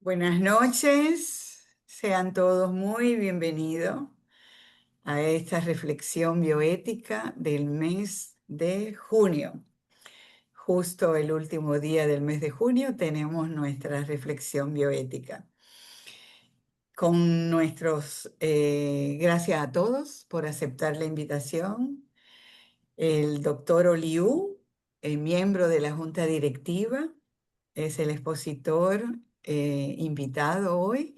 Buenas noches, sean todos muy bienvenidos a esta reflexión bioética del mes de junio. Justo el último día del mes de junio tenemos nuestra reflexión bioética. Gracias a todos por aceptar la invitación. El doctor Oliu, el miembro de la Junta Directiva, es el expositor invitado hoy.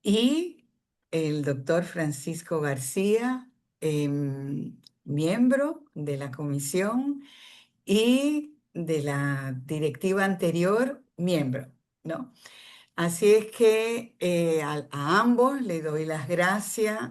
Y el doctor Francisco García, miembro de la comisión y de la directiva anterior, miembro, ¿no? Así es que a ambos le doy las gracias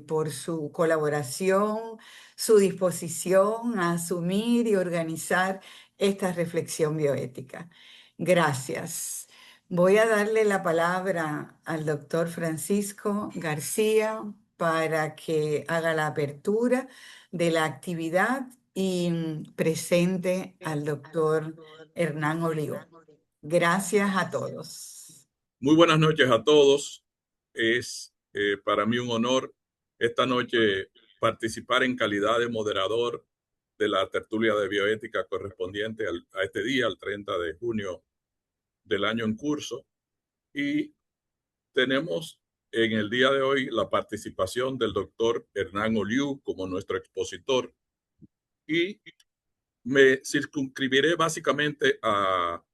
por su colaboración, su disposición a asumir y organizar esta reflexión bioética. Gracias. Voy a darle la palabra al doctor Francisco García para que haga la apertura de la actividad y presente al doctor Hernán Olivo. Gracias a todos. Muy buenas noches a todos. Es para mí un honor esta noche participar en calidad de moderador de la tertulia de bioética correspondiente a este día, al 30 de junio del año en curso. Y tenemos en el día de hoy la participación del doctor Hernán Oliu como nuestro expositor. Y me circunscribiré básicamente a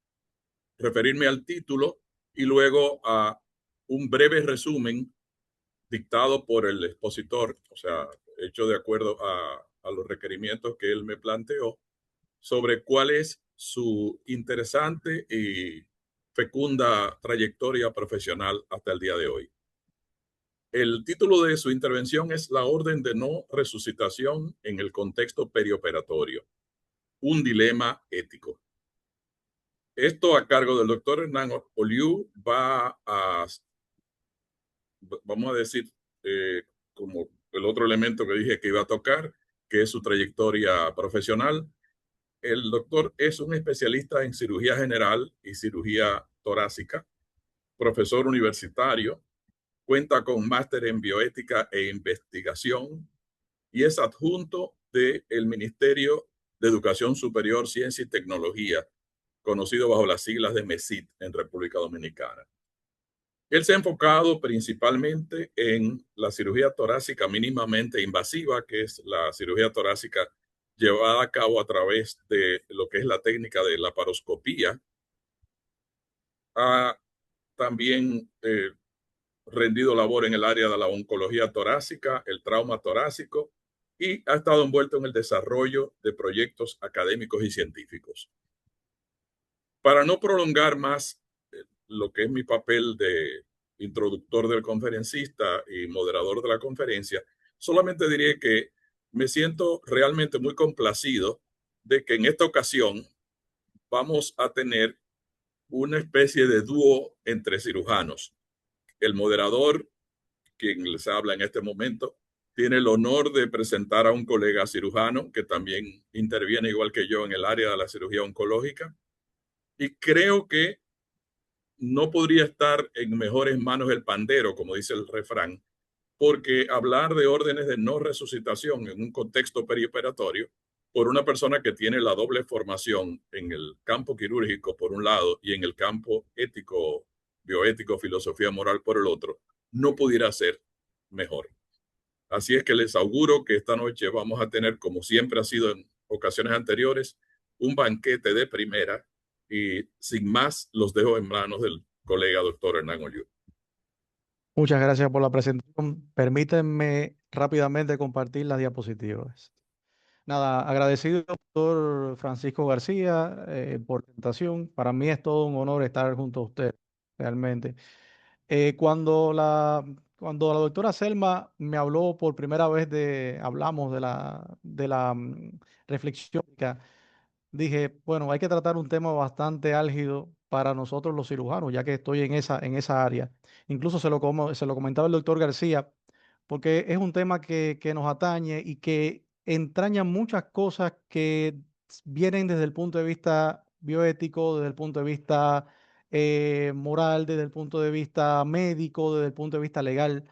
referirme al título y luego a un breve resumen dictado por el expositor, o sea, hecho de acuerdo a los requerimientos que él me planteó, sobre cuál es su interesante y fecunda trayectoria profesional hasta el día de hoy. El título de su intervención es La orden de no resucitación en el contexto perioperatorio, un dilema ético. Esto a cargo del doctor Hernán Oliu vamos a decir, como el otro elemento que dije que iba a tocar, que es su trayectoria profesional. El doctor es un especialista en cirugía general y cirugía torácica, profesor universitario, cuenta con máster en bioética e investigación y es adjunto del Ministerio de Educación Superior, Ciencia y Tecnología, conocido bajo las siglas de MESIT en República Dominicana. Él se ha enfocado principalmente en la cirugía torácica mínimamente invasiva, que es la cirugía torácica llevada a cabo a través de lo que es la técnica de laparoscopía. Ha también rendido labor en el área de la oncología torácica, el trauma torácico, y ha estado envuelto en el desarrollo de proyectos académicos y científicos. Para no prolongar más lo que es mi papel de introductor del conferencista y moderador de la conferencia, solamente diré que me siento realmente muy complacido de que en esta ocasión vamos a tener una especie de dúo entre cirujanos. El moderador, quien les habla en este momento, tiene el honor de presentar a un colega cirujano que también interviene igual que yo en el área de la cirugía oncológica. Y creo que no podría estar en mejores manos el pandero, como dice el refrán, porque hablar de órdenes de no resucitación en un contexto perioperatorio por una persona que tiene la doble formación en el campo quirúrgico por un lado y en el campo ético, bioético, filosofía moral por el otro, no pudiera ser mejor. Así es que les auguro que esta noche vamos a tener, como siempre ha sido en ocasiones anteriores, un banquete de primera y sin más los dejo en manos del colega doctor Hernán Oliu. Muchas gracias por la presentación. Permítanme rápidamente compartir las diapositivas. Nada, agradecido, doctor Francisco García, por la presentación. Para mí es todo un honor estar junto a usted, realmente. Cuando la doctora Selma me habló por primera vez hablamos de la reflexión, dije, bueno, hay que tratar un tema bastante álgido para nosotros los cirujanos, ya que estoy en esa área. Incluso se lo comentaba el doctor García, porque es un tema que nos atañe y que entraña muchas cosas que vienen desde el punto de vista bioético, desde el punto de vista moral, desde el punto de vista médico, desde el punto de vista legal,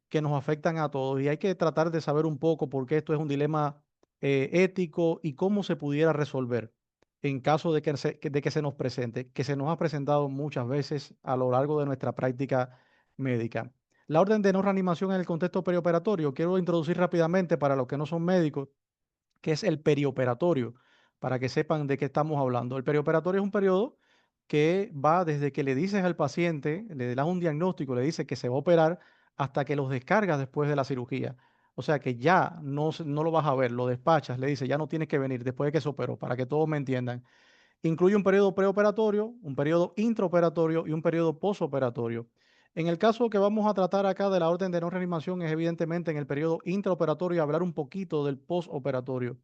que nos afectan a todos. Y hay que tratar de saber un poco por qué esto es un dilema ético y cómo se pudiera resolver en caso de de que se nos presente, que se nos ha presentado muchas veces a lo largo de nuestra práctica médica. La orden de no reanimación en el contexto perioperatorio, quiero introducir rápidamente para los que no son médicos, que es el perioperatorio, para que sepan de qué estamos hablando. El perioperatorio es un periodo que va desde que le dices al paciente, le das un diagnóstico, le dices que se va a operar, hasta que los descargas después de la cirugía. O sea que ya no lo vas a ver, lo despachas, le dices, ya no tienes que venir después de que se operó, para que todos me entiendan. Incluye un periodo preoperatorio, un periodo intraoperatorio y un periodo posoperatorio. En el caso que vamos a tratar acá de la orden de no reanimación es evidentemente en el periodo intraoperatorio hablar un poquito del posoperatorio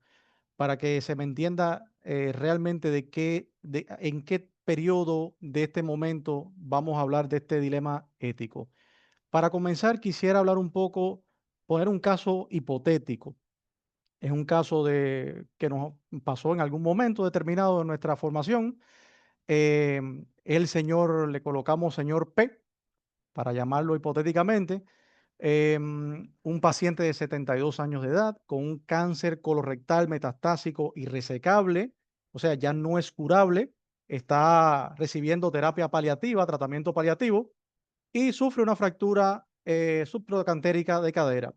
para que se me entienda realmente en qué periodo de este momento vamos a hablar de este dilema ético. Para comenzar, quisiera hablar un poco, poner un caso hipotético. Es un caso que nos pasó en algún momento determinado de nuestra formación. El señor, le colocamos señor P, para llamarlo hipotéticamente, un paciente de 72 años de edad con un cáncer colorectal metastásico irresecable, o sea, ya no es curable, está recibiendo terapia paliativa, tratamiento paliativo, y sufre una fractura subtrocantérica de cadera.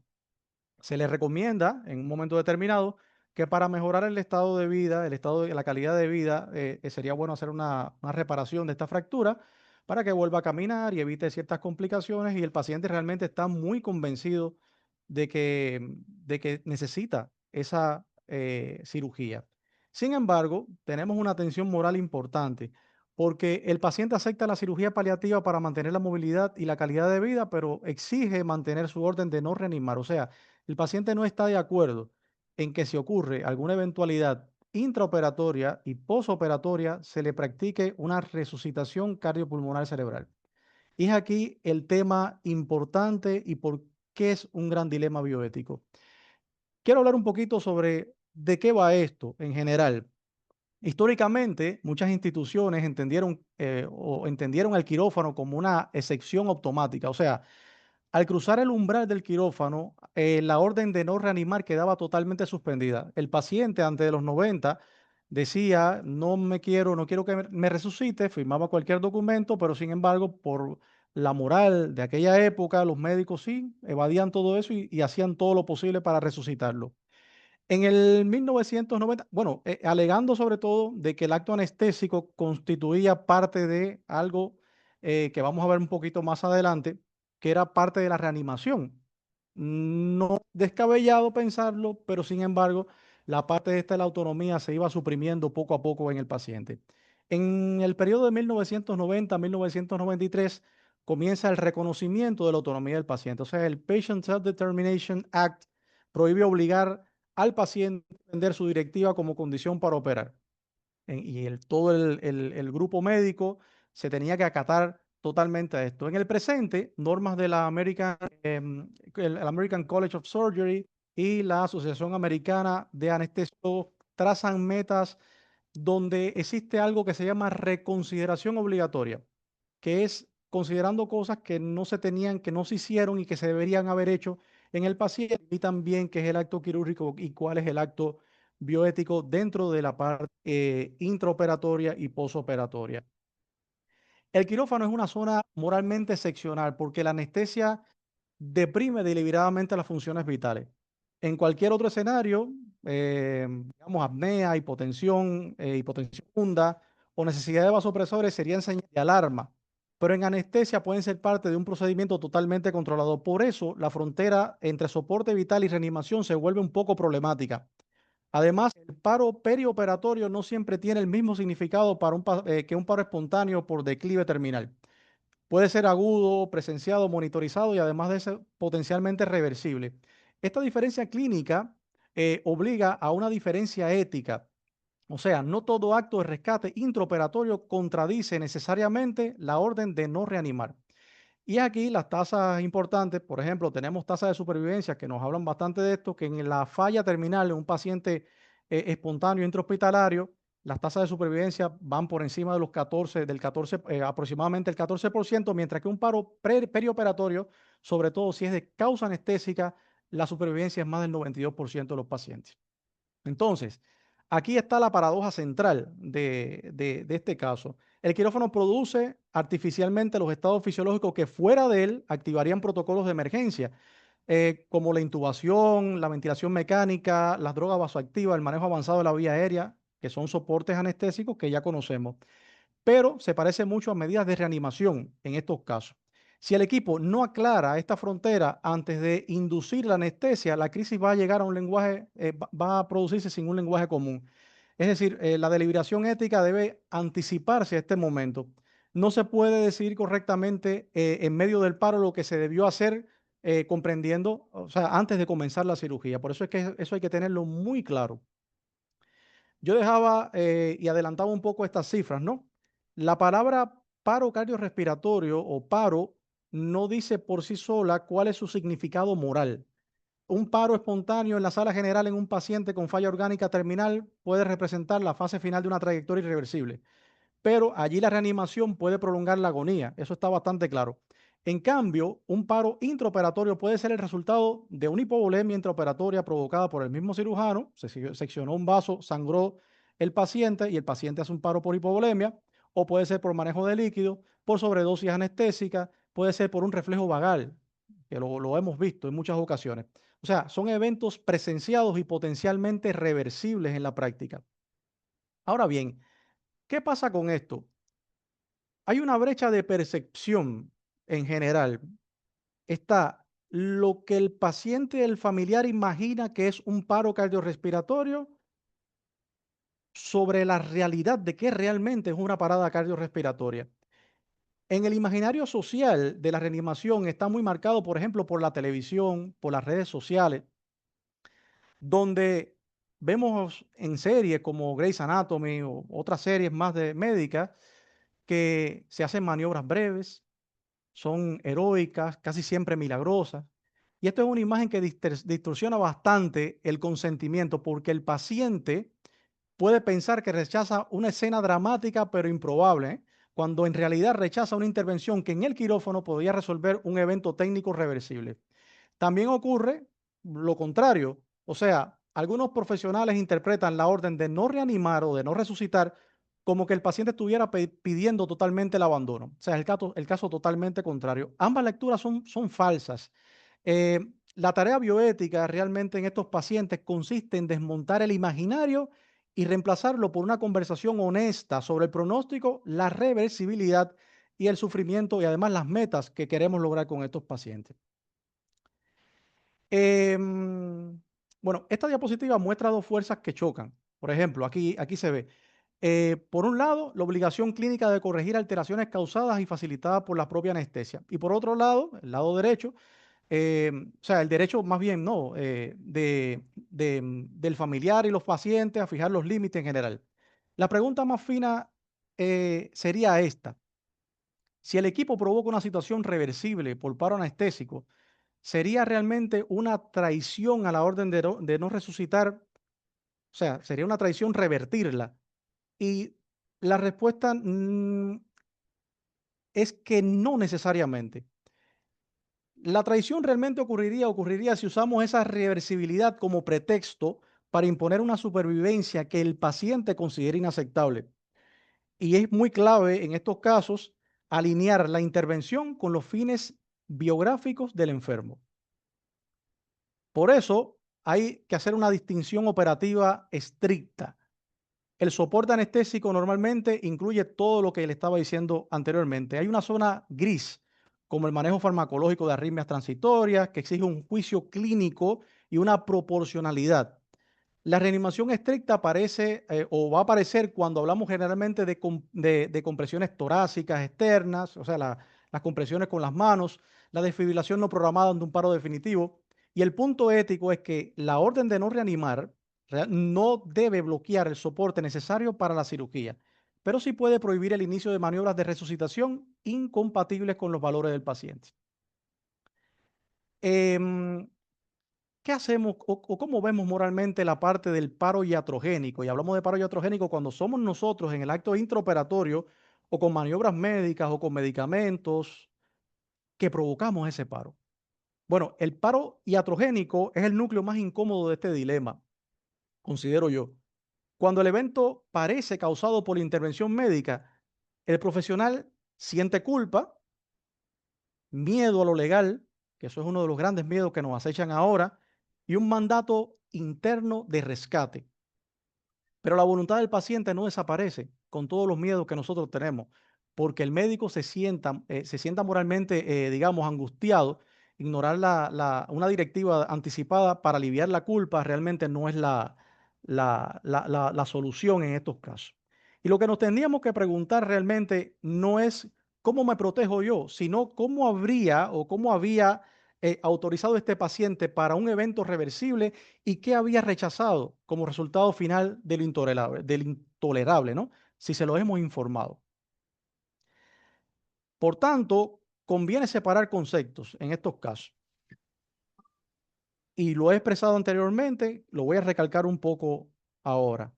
Se le recomienda en un momento determinado que para mejorar el estado de vida, la calidad de vida, sería bueno hacer una reparación de esta fractura para que vuelva a caminar y evite ciertas complicaciones y el paciente realmente está muy convencido de que necesita esa cirugía. Sin embargo, tenemos una tensión moral importante porque el paciente acepta la cirugía paliativa para mantener la movilidad y la calidad de vida, pero exige mantener su orden de no reanimar. O sea, el paciente no está de acuerdo en que si ocurre alguna eventualidad intraoperatoria y posoperatoria, se le practique una resucitación cardiopulmonar cerebral. Y es aquí el tema importante y por qué es un gran dilema bioético. Quiero hablar un poquito sobre de qué va esto en general. Históricamente, muchas instituciones entendieron el quirófano como una excepción automática, o sea, al cruzar el umbral del quirófano, la orden de no reanimar quedaba totalmente suspendida. El paciente antes de los 90 decía, no quiero que me resucite, firmaba cualquier documento, pero sin embargo, por la moral de aquella época, los médicos sí evadían todo eso y hacían todo lo posible para resucitarlo. En el 1990, bueno, alegando sobre todo de que el acto anestésico constituía parte de algo que vamos a ver un poquito más adelante, que era parte de la reanimación. No descabellado pensarlo, pero sin embargo, la parte esta de la autonomía se iba suprimiendo poco a poco en el paciente. En el periodo de 1990 a 1993 comienza el reconocimiento de la autonomía del paciente. O sea, el Patient Self-Determination Act prohíbe obligar al paciente a atender su directiva como condición para operar. Y todo el grupo médico se tenía que acatar totalmente a esto. En el presente, normas de la el American College of Surgery y la Asociación Americana de Anestesiólogos trazan metas donde existe algo que se llama reconsideración obligatoria, que es considerando cosas que no se tenían, que no se hicieron y que se deberían haber hecho en el paciente, y también qué es el acto quirúrgico y cuál es el acto bioético dentro de la parte intraoperatoria y posoperatoria. El quirófano es una zona moralmente excepcional porque la anestesia deprime deliberadamente las funciones vitales. En cualquier otro escenario, digamos apnea, hipotensión funda o necesidad de vasopresores serían señales de alarma, pero en anestesia pueden ser parte de un procedimiento totalmente controlado. Por eso, la frontera entre soporte vital y reanimación se vuelve un poco problemática. Además, el paro perioperatorio no siempre tiene el mismo significado que un paro espontáneo por declive terminal. Puede ser agudo, presenciado, monitorizado y además de ser potencialmente reversible. Esta diferencia clínica obliga a una diferencia ética. O sea, no todo acto de rescate intraoperatorio contradice necesariamente la orden de no reanimar. Y aquí las tasas importantes, por ejemplo, tenemos tasas de supervivencia que nos hablan bastante de esto, que en la falla terminal de un paciente espontáneo intrahospitalario, las tasas de supervivencia van por encima de los 14, aproximadamente el 14%, mientras que un paro perioperatorio, sobre todo si es de causa anestésica, la supervivencia es más del 92% de los pacientes. Entonces, aquí está la paradoja central de este caso. El quirófano produce artificialmente los estados fisiológicos que fuera de él activarían protocolos de emergencia, como la intubación, la ventilación mecánica, las drogas vasoactivas, el manejo avanzado de la vía aérea, que son soportes anestésicos que ya conocemos, pero se parece mucho a medidas de reanimación en estos casos. Si el equipo no aclara esta frontera antes de inducir la anestesia, la crisis va a llegar a un lenguaje, va a producirse sin un lenguaje común. Es decir, la deliberación ética debe anticiparse a este momento. No se puede decidir correctamente en medio del paro lo que se debió hacer, comprendiendo, o sea, antes de comenzar la cirugía. Por eso es que eso hay que tenerlo muy claro. Yo dejaba y adelantaba un poco estas cifras, ¿no? La palabra paro cardiorrespiratorio o paro no dice por sí sola cuál es su significado moral. Un paro espontáneo en la sala general en un paciente con falla orgánica terminal puede representar la fase final de una trayectoria irreversible, pero allí la reanimación puede prolongar la agonía, eso está bastante claro. En cambio, un paro intraoperatorio puede ser el resultado de una hipovolemia intraoperatoria provocada por el mismo cirujano, seccionó un vaso, sangró el paciente y el paciente hace un paro por hipovolemia, o puede ser por manejo de líquido, por sobredosis anestésica, puede ser por un reflejo vagal, que lo hemos visto en muchas ocasiones. O sea, son eventos presenciados y potencialmente reversibles en la práctica. Ahora bien, ¿qué pasa con esto? Hay una brecha de percepción en general. Está lo que el paciente, el familiar imagina que es un paro cardiorrespiratorio sobre la realidad de que realmente es una parada cardiorrespiratoria. En el imaginario social de la reanimación está muy marcado, por ejemplo, por la televisión, por las redes sociales, donde vemos en series como Grey's Anatomy o otras series más de médicas que se hacen maniobras breves, son heroicas, casi siempre milagrosas. Y esto es una imagen que distorsiona bastante el consentimiento, porque el paciente puede pensar que rechaza una escena dramática pero improbable, ¿eh? Cuando en realidad rechaza una intervención que en el quirófano podría resolver un evento técnico reversible. También ocurre lo contrario, o sea, algunos profesionales interpretan la orden de no reanimar o de no resucitar como que el paciente estuviera pidiendo totalmente el abandono. O sea, el caso totalmente contrario. Ambas lecturas son falsas. Eh, la tarea bioética realmente en estos pacientes consiste en desmontar el imaginario y reemplazarlo por una conversación honesta sobre el pronóstico, la reversibilidad y el sufrimiento y además las metas que queremos lograr con estos pacientes. Em, bueno, esta diapositiva muestra dos fuerzas que chocan. Por ejemplo, aquí se ve. Por un lado, la obligación clínica de corregir alteraciones causadas y facilitadas por la propia anestesia. Y por otro lado, el lado derecho, o sea, el derecho más bien, no, del familiar y los pacientes a fijar los límites en general. La pregunta más fina sería esta. Si el equipo provoca una situación reversible por paro anestésico, ¿sería realmente una traición a la orden de no resucitar? O sea, sería una traición revertirla. Y la respuesta es que no necesariamente. La traición realmente ocurriría si usamos esa reversibilidad como pretexto para imponer una supervivencia que el paciente considera inaceptable. Y es muy clave en estos casos alinear la intervención con los fines biográficos del enfermo. Por eso hay que hacer una distinción operativa estricta. El soporte anestésico normalmente incluye todo lo que le estaba diciendo anteriormente. Hay una zona gris, como el manejo farmacológico de arritmias transitorias, que exige un juicio clínico y una proporcionalidad. La reanimación estricta aparece o va a aparecer cuando hablamos generalmente de compresiones torácicas externas, o sea, las compresiones con las manos, la desfibrilación no programada ante un paro definitivo. Y el punto ético es que la orden de no reanimar no debe bloquear el soporte necesario para la cirugía, pero sí puede prohibir el inicio de maniobras de resucitación incompatibles con los valores del paciente. Em, ¿qué hacemos o cómo vemos moralmente la parte del paro iatrogénico? Y hablamos de paro iatrogénico cuando somos nosotros en el acto intraoperatorio o con maniobras médicas o con medicamentos que provocamos ese paro. Bueno, el paro iatrogénico es el núcleo más incómodo de este dilema, considero yo. Cuando el evento parece causado por la intervención médica, el profesional siente culpa, miedo a lo legal, que eso es uno de los grandes miedos que nos acechan ahora, y un mandato interno de rescate. Pero la voluntad del paciente no desaparece con todos los miedos que nosotros tenemos, porque el médico se sienta moralmente, digamos, angustiado. Ignorar una directiva anticipada para aliviar la culpa realmente no es la solución en estos casos. Y lo que nos tendríamos que preguntar realmente no es cómo me protejo yo, sino cómo habría o cómo había autorizado este paciente para un evento reversible y qué había rechazado como resultado final del intolerable, ¿no? Si se lo hemos informado. Por tanto, conviene separar conceptos en estos casos. Y lo he expresado anteriormente, lo voy a recalcar un poco ahora.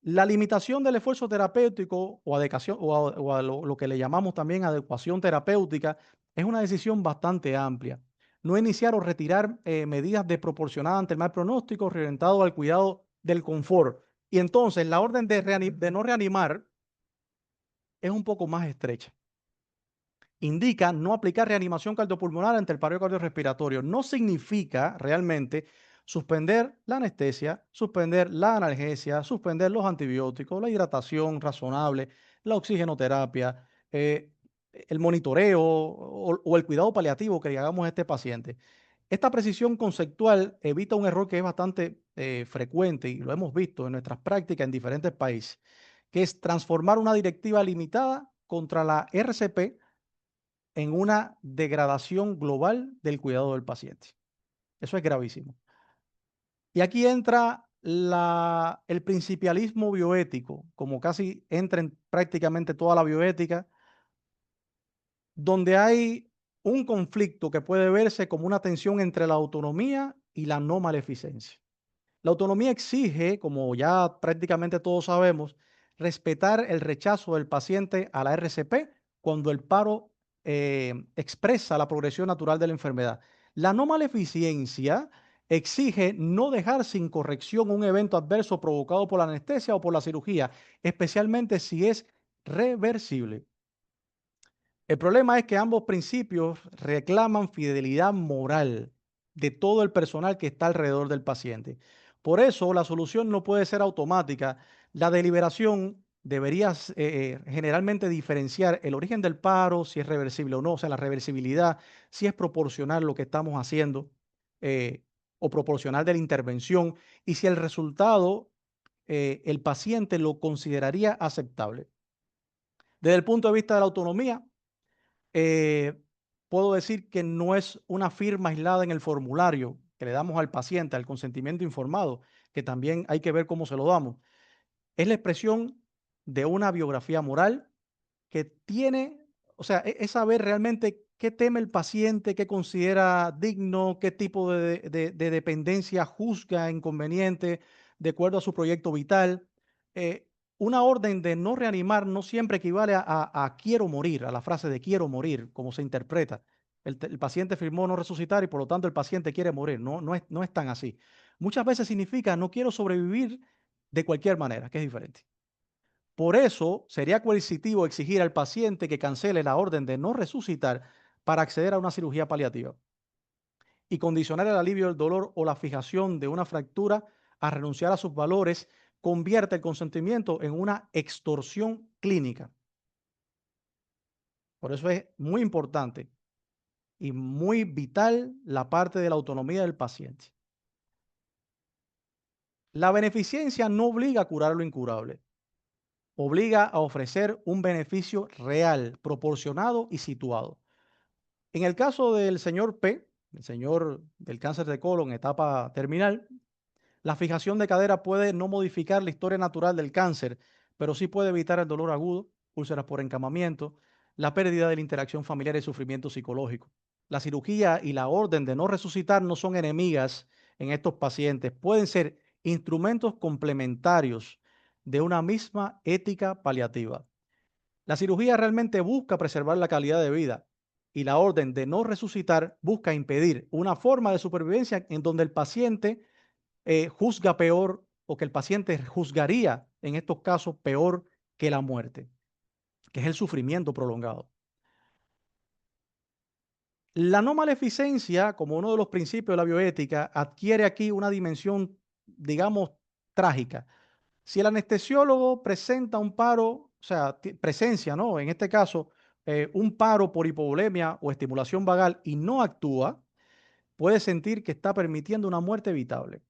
La limitación del esfuerzo terapéutico o adecuación, o a lo que le llamamos también adecuación terapéutica es una decisión bastante amplia. No iniciar o retirar medidas desproporcionadas ante el mal pronóstico orientado al cuidado del confort. Y entonces la orden de no reanimar es un poco más estrecha. Indica no aplicar reanimación cardiopulmonar ante el paro cardiorrespiratorio. No significa realmente suspender la anestesia, suspender la analgesia, suspender los antibióticos, la hidratación razonable, la oxigenoterapia, el monitoreo o el cuidado paliativo que le hagamos a este paciente. Esta precisión conceptual evita un error que es bastante frecuente y lo hemos visto en nuestras prácticas en diferentes países, que es transformar una directiva limitada contra la RCP en una degradación global del cuidado del paciente. Eso es gravísimo. Y aquí entra el principialismo bioético, como casi entra en prácticamente toda la bioética, donde hay un conflicto que puede verse como una tensión entre la autonomía y la no maleficencia. La autonomía exige, como ya prácticamente todos sabemos, respetar el rechazo del paciente a la RCP cuando el paro expresa la progresión natural de la enfermedad. La no maleficencia exige no dejar sin corrección un evento adverso provocado por la anestesia o por la cirugía, especialmente si es reversible. El problema es que ambos principios reclaman fidelidad moral de todo el personal que está alrededor del paciente. Por eso, la solución no puede ser automática. La deliberación debería generalmente diferenciar el origen del paro, si es reversible o no, o sea, la reversibilidad, si es proporcional lo que estamos haciendo eh, o proporcional de la intervención y si el resultado el paciente lo consideraría aceptable. Desde el punto de vista de la autonomía, eh, puedo decir que no es una firma aislada en el formulario que le damos al paciente, al consentimiento informado, que también hay que ver cómo se lo damos. Es la expresión de una biografía moral que tiene, o sea, es saber realmente qué teme el paciente, qué considera digno, qué tipo de dependencia juzga inconveniente de acuerdo a su proyecto vital. Eh, una orden de no reanimar no siempre equivale a quiero morir, a la frase de quiero morir, como se interpreta. El paciente firmó no resucitar y por lo tanto el paciente quiere morir. No es tan así. Muchas veces significa no quiero sobrevivir de cualquier manera, que es diferente. Por eso sería coercitivo exigir al paciente que cancele la orden de no resucitar para acceder a una cirugía paliativa y condicionar el alivio del dolor o la fijación de una fractura a renunciar a sus valores convierte el consentimiento en una extorsión clínica. Por eso es muy importante y muy vital la parte de la autonomía del paciente. La beneficencia no obliga a curar lo incurable. Obliga a ofrecer un beneficio real, proporcionado y situado. En el caso del señor P, el señor del cáncer de colon, etapa terminal, la fijación de cadera puede no modificar la historia natural del cáncer, pero sí puede evitar el dolor agudo, úlceras por encamamiento, la pérdida de la interacción familiar y sufrimiento psicológico. la cirugía y la orden de no resucitar no son enemigas en estos pacientes. Pueden ser instrumentos complementarios de una misma ética paliativa. La cirugía realmente busca preservar la calidad de vida y la orden de no resucitar busca impedir una forma de supervivencia en donde el paciente juzga peor o que el paciente juzgaría en estos casos peor que la muerte, que es el sufrimiento prolongado. La no maleficencia, como uno de los principios de la bioética, adquiere aquí una dimensión, digamos, trágica. Si el anestesiólogo presenta un paro, o sea, presencia, ¿no? En este caso, un paro por hipovolemia o estimulación vagal y no actúa, puede sentir que está permitiendo una muerte evitable.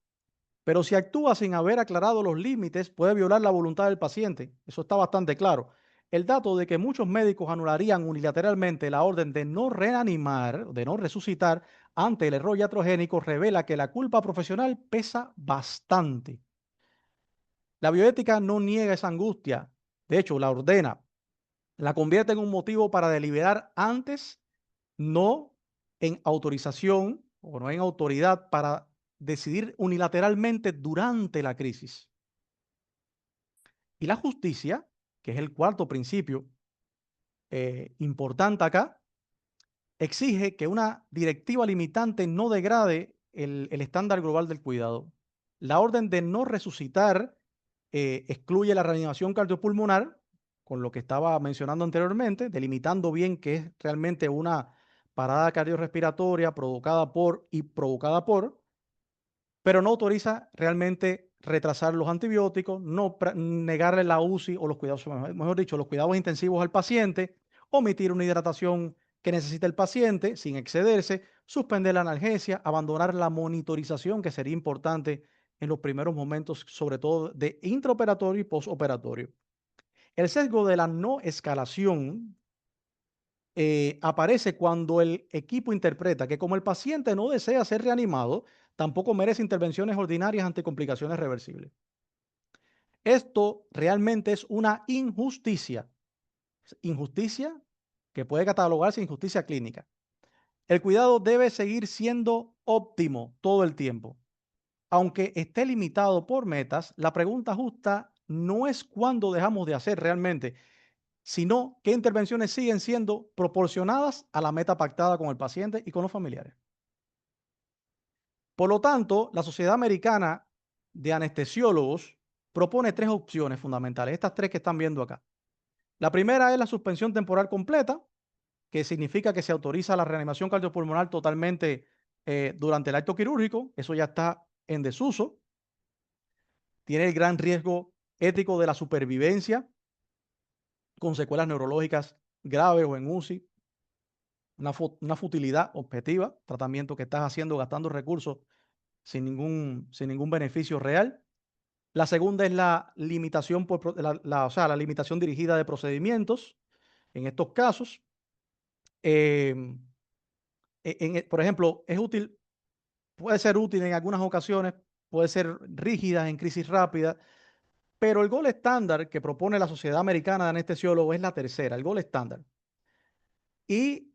Pero si actúa sin haber aclarado los límites, puede violar la voluntad del paciente. Eso está bastante claro. El dato de que muchos médicos anularían unilateralmente la orden de no reanimar, de no resucitar ante el error iatrogénico, revela que la culpa profesional pesa bastante. La bioética no niega esa angustia, de hecho, la ordena, la convierte en un motivo para deliberar antes, no en autorización o no en autoridad para decidir unilateralmente durante la crisis. Y la justicia, que es el cuarto principio importante acá, exige que una directiva limitante no degrade el estándar global del cuidado. La orden de no resucitar excluye la reanimación cardiopulmonar, con lo que estaba mencionando anteriormente, delimitando bien que es realmente una parada cardiorrespiratoria provocada por, pero no autoriza realmente retrasar los antibióticos, no negarle la UCI o los cuidados, mejor dicho, los cuidados intensivos al paciente, omitir una hidratación que necesita el paciente sin excederse, suspender la analgesia, abandonar la monitorización, que sería importante en los primeros momentos, sobre todo de intraoperatorio y postoperatorio. El sesgo de la no escalación aparece cuando el equipo interpreta que como el paciente no desea ser reanimado, tampoco merece intervenciones ordinarias ante complicaciones reversibles. Esto realmente es una injusticia, injusticia que puede catalogarse injusticia clínica. El cuidado debe seguir siendo óptimo todo el tiempo. Aunque esté limitado por metas, la pregunta justa no es cuándo dejamos de hacer realmente, sino qué intervenciones siguen siendo proporcionadas a la meta pactada con el paciente y con los familiares. Por lo tanto, la Sociedad Americana de Anestesiólogos propone tres opciones fundamentales, estas tres que están viendo acá. La primera es la suspensión temporal completa, que significa que se autoriza la reanimación cardiopulmonar totalmente durante el acto quirúrgico. Eso ya está en desuso. Tiene el gran riesgo ético de la supervivencia con secuelas neurológicas graves o en UCI, una futilidad objetiva, tratamiento que estás haciendo gastando recursos sin ningún beneficio real. La segunda es la limitación, o sea, la limitación dirigida de procedimientos. En estos casos, por ejemplo, es útil, puede ser útil en algunas ocasiones, puede ser rígida en crisis rápida, pero el gold estándar que propone la Sociedad Americana de Anestesiólogos es la tercera, el gold estándar. Y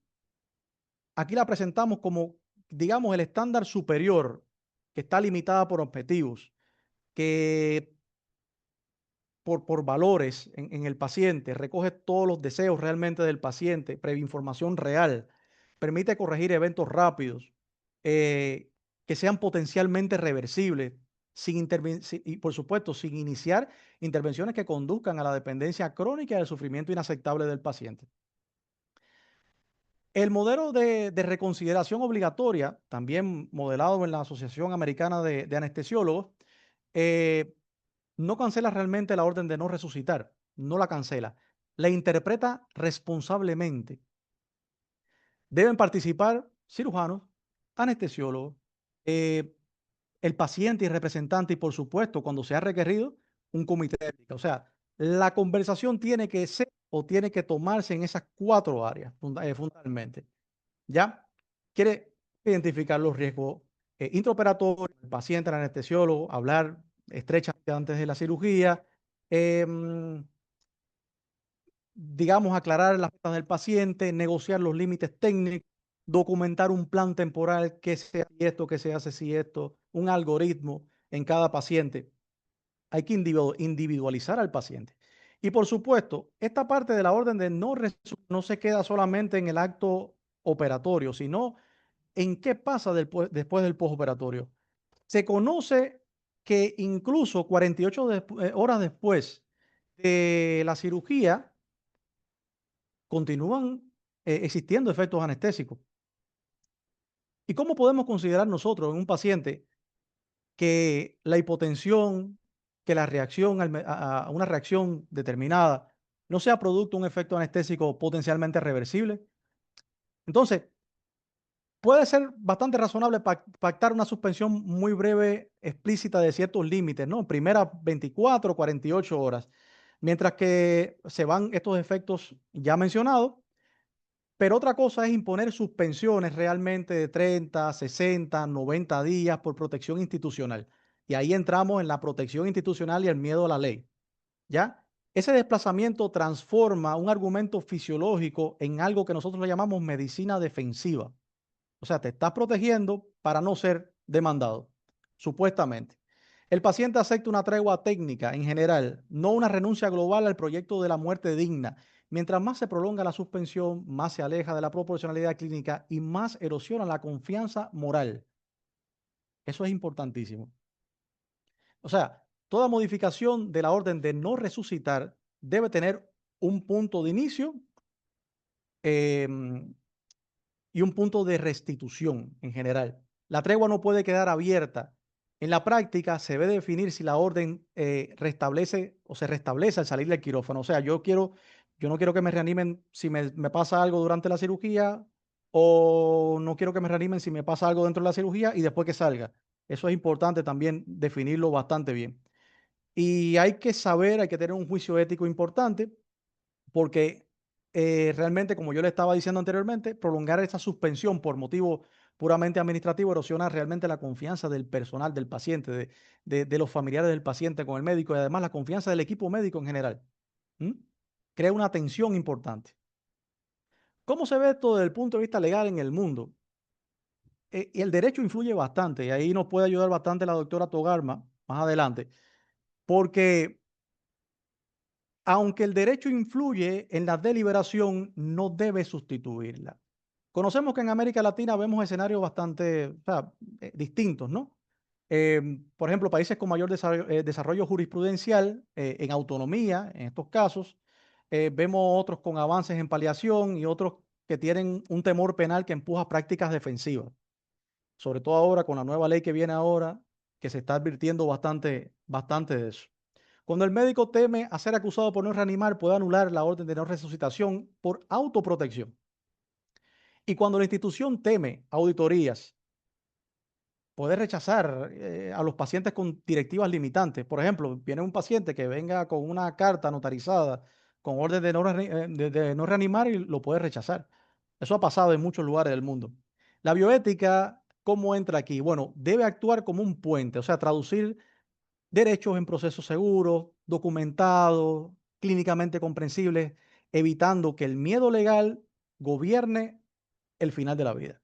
aquí la presentamos como, digamos, el estándar superior, que está limitada por objetivos, que por valores en el paciente, recoge todos los deseos realmente del paciente, previa información real, permite corregir eventos rápidos, que sean potencialmente reversibles, y por supuesto, sin iniciar intervenciones que conduzcan a la dependencia crónica y al sufrimiento inaceptable del paciente. El modelo de reconsideración obligatoria, también modelado en la Asociación Americana de Anestesiólogos, no cancela realmente la orden de no resucitar, no la cancela, la interpreta responsablemente. Deben participar cirujanos, anestesiólogos, el paciente y representante y, por supuesto, cuando sea requerido, un comité de ética. O sea, la conversación tiene que ser o tiene que tomarse en esas cuatro áreas fundamentalmente. ¿Ya? Quiere identificar los riesgos intraoperatorios, el paciente, el anestesiólogo, hablar estrechamente antes de la cirugía, digamos, aclarar las metas del paciente, negociar los límites técnicos, documentar un plan temporal, que se hace esto, que se hace si esto, un algoritmo en cada paciente. Hay que individualizar al paciente. Y por supuesto, esta parte de la orden de no se queda solamente en el acto operatorio, sino en qué pasa después del postoperatorio. Se conoce que incluso 48 horas después de la cirugía continúan existiendo efectos anestésicos. ¿Y cómo podemos considerar nosotros en un paciente que la hipotensión, que la reacción a una reacción determinada no sea producto de un efecto anestésico potencialmente reversible? Entonces, puede ser bastante razonable pactar una suspensión muy breve, explícita de ciertos límites, ¿no? Primeras 24, 48 horas, mientras que se van estos efectos ya mencionados. Pero otra cosa es imponer suspensiones realmente de 30, 60, 90 días por protección institucional. Y ahí entramos en la protección institucional y el miedo a la ley, ¿ya? Ese desplazamiento transforma un argumento fisiológico en algo que nosotros le llamamos medicina defensiva. O sea, te estás protegiendo para no ser demandado, supuestamente. El paciente acepta una tregua técnica en general, no una renuncia global al proyecto de la muerte digna. Mientras más se prolonga la suspensión, más se aleja de la proporcionalidad clínica y más erosiona la confianza moral. Eso es importantísimo. O sea, toda modificación de la orden de no resucitar debe tener un punto de inicio, em, y un punto de restitución en general. La tregua no puede quedar abierta. En la práctica se debe definir si la orden restablece o se restablece al salir del quirófano. O sea, yo no quiero que me reanimen si me pasa algo durante la cirugía, o no quiero que me reanimen si me pasa algo dentro de la cirugía y después que salga. Eso es importante también definirlo bastante bien. Y hay que saber, hay que tener un juicio ético importante porque realmente, como yo le estaba diciendo anteriormente, prolongar esa suspensión por motivo puramente administrativo erosiona realmente la confianza del personal, del paciente, de los familiares del paciente con el médico y además la confianza del equipo médico en general. ¿Mm? Crea una tensión importante. ¿Cómo se ve esto desde el punto de vista legal en el mundo? Y el derecho influye bastante y ahí nos puede ayudar bastante la doctora Togarma más adelante, porque aunque el derecho influye en la deliberación, no debe sustituirla. Conocemos que en América Latina vemos escenarios bastante, o sea, distintos, ¿no? Por ejemplo, países con mayor desarrollo jurisprudencial en autonomía, en estos casos, vemos otros con avances en paliación y otros que tienen un temor penal que empuja prácticas defensivas, sobre todo ahora con la nueva ley que viene ahora, que se está advirtiendo bastante de eso. Cuando el médico teme a ser acusado por no reanimar, puede anular la orden de no resucitación por autoprotección. Y cuando la institución teme auditorías, puede rechazar a los pacientes con directivas limitantes. Por ejemplo, viene un paciente que venga con una carta notarizada con orden de no reanimar y lo puede rechazar. Eso ha pasado en muchos lugares del mundo. La bioética, ¿cómo entra aquí? Bueno, debe actuar como un puente, o sea, traducir derechos en procesos seguros, documentados, clínicamente comprensibles, evitando que el miedo legal gobierne el final de la vida.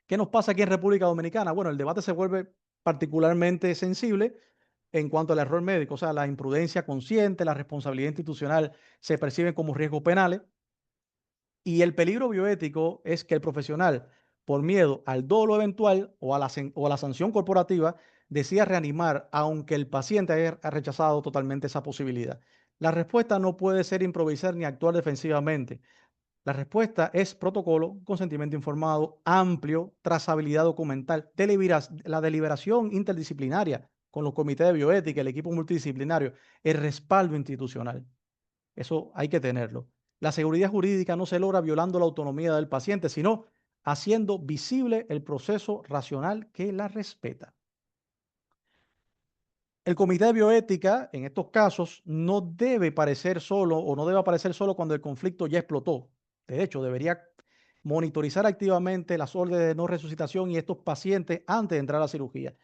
¿Qué nos pasa aquí en República Dominicana? Bueno, el debate se vuelve particularmente sensible en cuanto al error médico, o sea, la imprudencia consciente, la responsabilidad institucional se perciben como riesgos penales y el peligro bioético es que el profesional, por miedo al dolo eventual o a la sanción corporativa, decida reanimar, aunque el paciente haya rechazado totalmente esa posibilidad. La respuesta no puede ser improvisar ni actuar defensivamente. La respuesta es protocolo, consentimiento informado, amplio, trazabilidad documental, la deliberación interdisciplinaria con los comités de bioética, el equipo multidisciplinario, el respaldo institucional. Eso hay que tenerlo. La seguridad jurídica no se logra violando la autonomía del paciente, sino haciendo visible el proceso racional que la respeta. El comité de bioética, en estos casos, no debe aparecer solo o no debe aparecer solo cuando el conflicto ya explotó. De hecho, debería monitorizar activamente las órdenes de no resucitación y estos pacientes antes de entrar a la cirugía.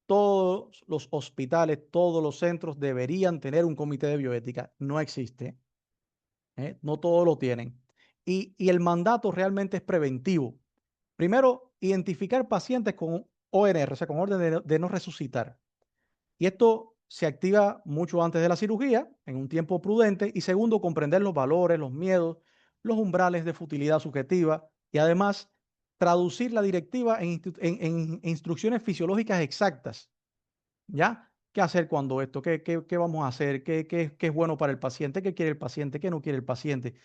Todos los hospitales, todos los centros deberían tener un comité de bioética. No existe. No todos lo tienen. Y el mandato realmente es preventivo. Primero, identificar pacientes con ONR, o sea, con orden de no resucitar. Y esto se activa mucho antes de la cirugía, en un tiempo prudente. Y segundo, comprender los valores, los miedos, los umbrales de futilidad subjetiva y además traducir la directiva en instrucciones fisiológicas exactas. ¿Ya? ¿Qué hacer cuando esto? ¿Qué vamos a hacer? ¿Qué es bueno para el paciente? ¿Qué quiere el paciente? ¿Qué no quiere el paciente?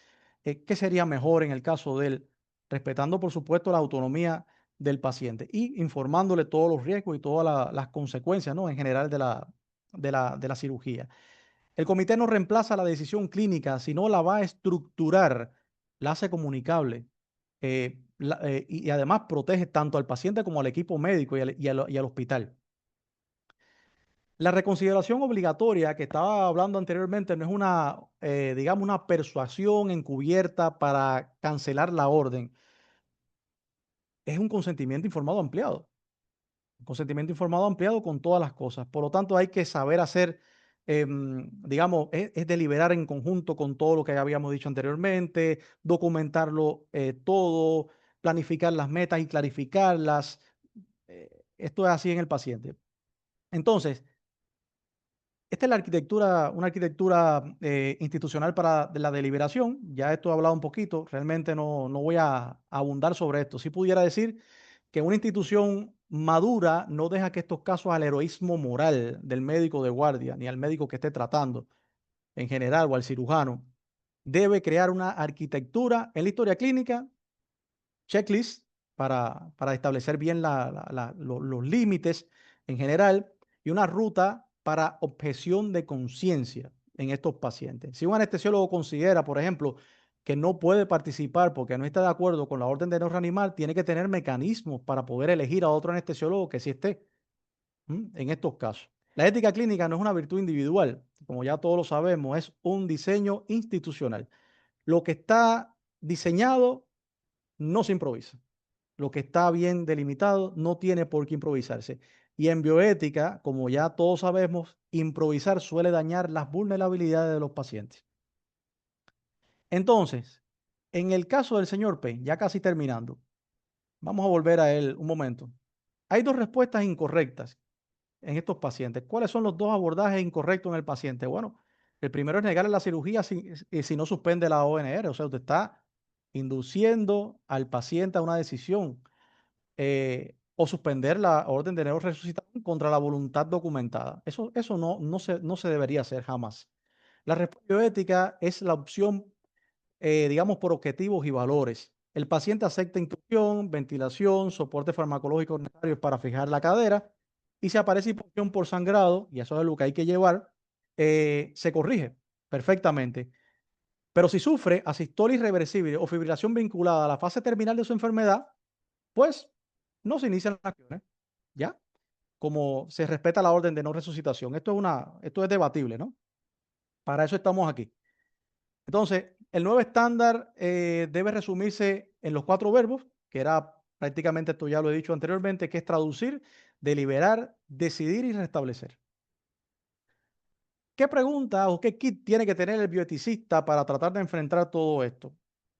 ¿Qué sería mejor en el caso de él? Respetando, por supuesto, la autonomía del paciente y informándole todos los riesgos y todas las consecuencias, ¿no? En general de la cirugía. El comité no reemplaza la decisión clínica, sino la va a estructurar, la hace comunicable y además protege tanto al paciente como al equipo médico y al hospital. La reconsideración obligatoria que estaba hablando anteriormente no es digamos, una persuasión encubierta para cancelar la orden. Es un consentimiento informado ampliado. Un consentimiento informado ampliado con todas las cosas. Por lo tanto, hay que saber hacer, digamos, es deliberar en conjunto con todo lo que habíamos dicho anteriormente, documentarlo todo, planificar las metas y clarificarlas. Esto es así en el paciente. Entonces, esta es una arquitectura institucional para la deliberación. Ya esto he hablado un poquito, realmente no voy a abundar sobre esto. Sí pudiera decir que una institución madura no deja que estos casos al heroísmo moral del médico de guardia, ni al médico que esté tratando en general o al cirujano. Debe crear una arquitectura en la historia clínica, checklist para establecer bien los límites en general y una ruta para objeción de conciencia en estos pacientes. Si un anestesiólogo considera, por ejemplo, que no puede participar porque no está de acuerdo con la orden de no reanimar, tiene que tener mecanismos para poder elegir a otro anestesiólogo que sí esté en estos casos. La ética clínica no es una virtud individual, como ya todos lo sabemos, es un diseño institucional. Lo que está diseñado no se improvisa. Lo que está bien delimitado no tiene por qué improvisarse. Y en bioética, como ya todos sabemos, improvisar suele dañar las vulnerabilidades de los pacientes. Entonces, en el caso del señor P, ya casi terminando, vamos a volver a él un momento. Hay dos respuestas incorrectas en estos pacientes. ¿Cuáles son los dos abordajes incorrectos en el paciente? Bueno, el primero es negarle la cirugía si no suspende la ONR. O sea, usted está induciendo al paciente a una decisión o suspender la orden de neuroresucitación contra la voluntad documentada. Eso no se debería hacer jamás. La respuesta bioética es la opción, digamos, por objetivos y valores. El paciente acepta intubación, ventilación, soporte farmacológico necesario para fijar la cadera y si aparece hipotensión por sangrado, y eso es lo que hay que llevar, se corrige perfectamente. Pero si sufre asistolia irreversible o fibrilación vinculada a la fase terminal de su enfermedad, pues no se inician las acciones, ¿ya? Como se respeta la orden de no resucitación. Esto es debatible, ¿no? Para eso estamos aquí. Entonces, el nuevo estándar debe resumirse en los 4 verbos, que era prácticamente, esto ya lo he dicho anteriormente, que es traducir, deliberar, decidir y restablecer. ¿Qué pregunta o qué kit tiene que tener el bioeticista para tratar de enfrentar todo esto?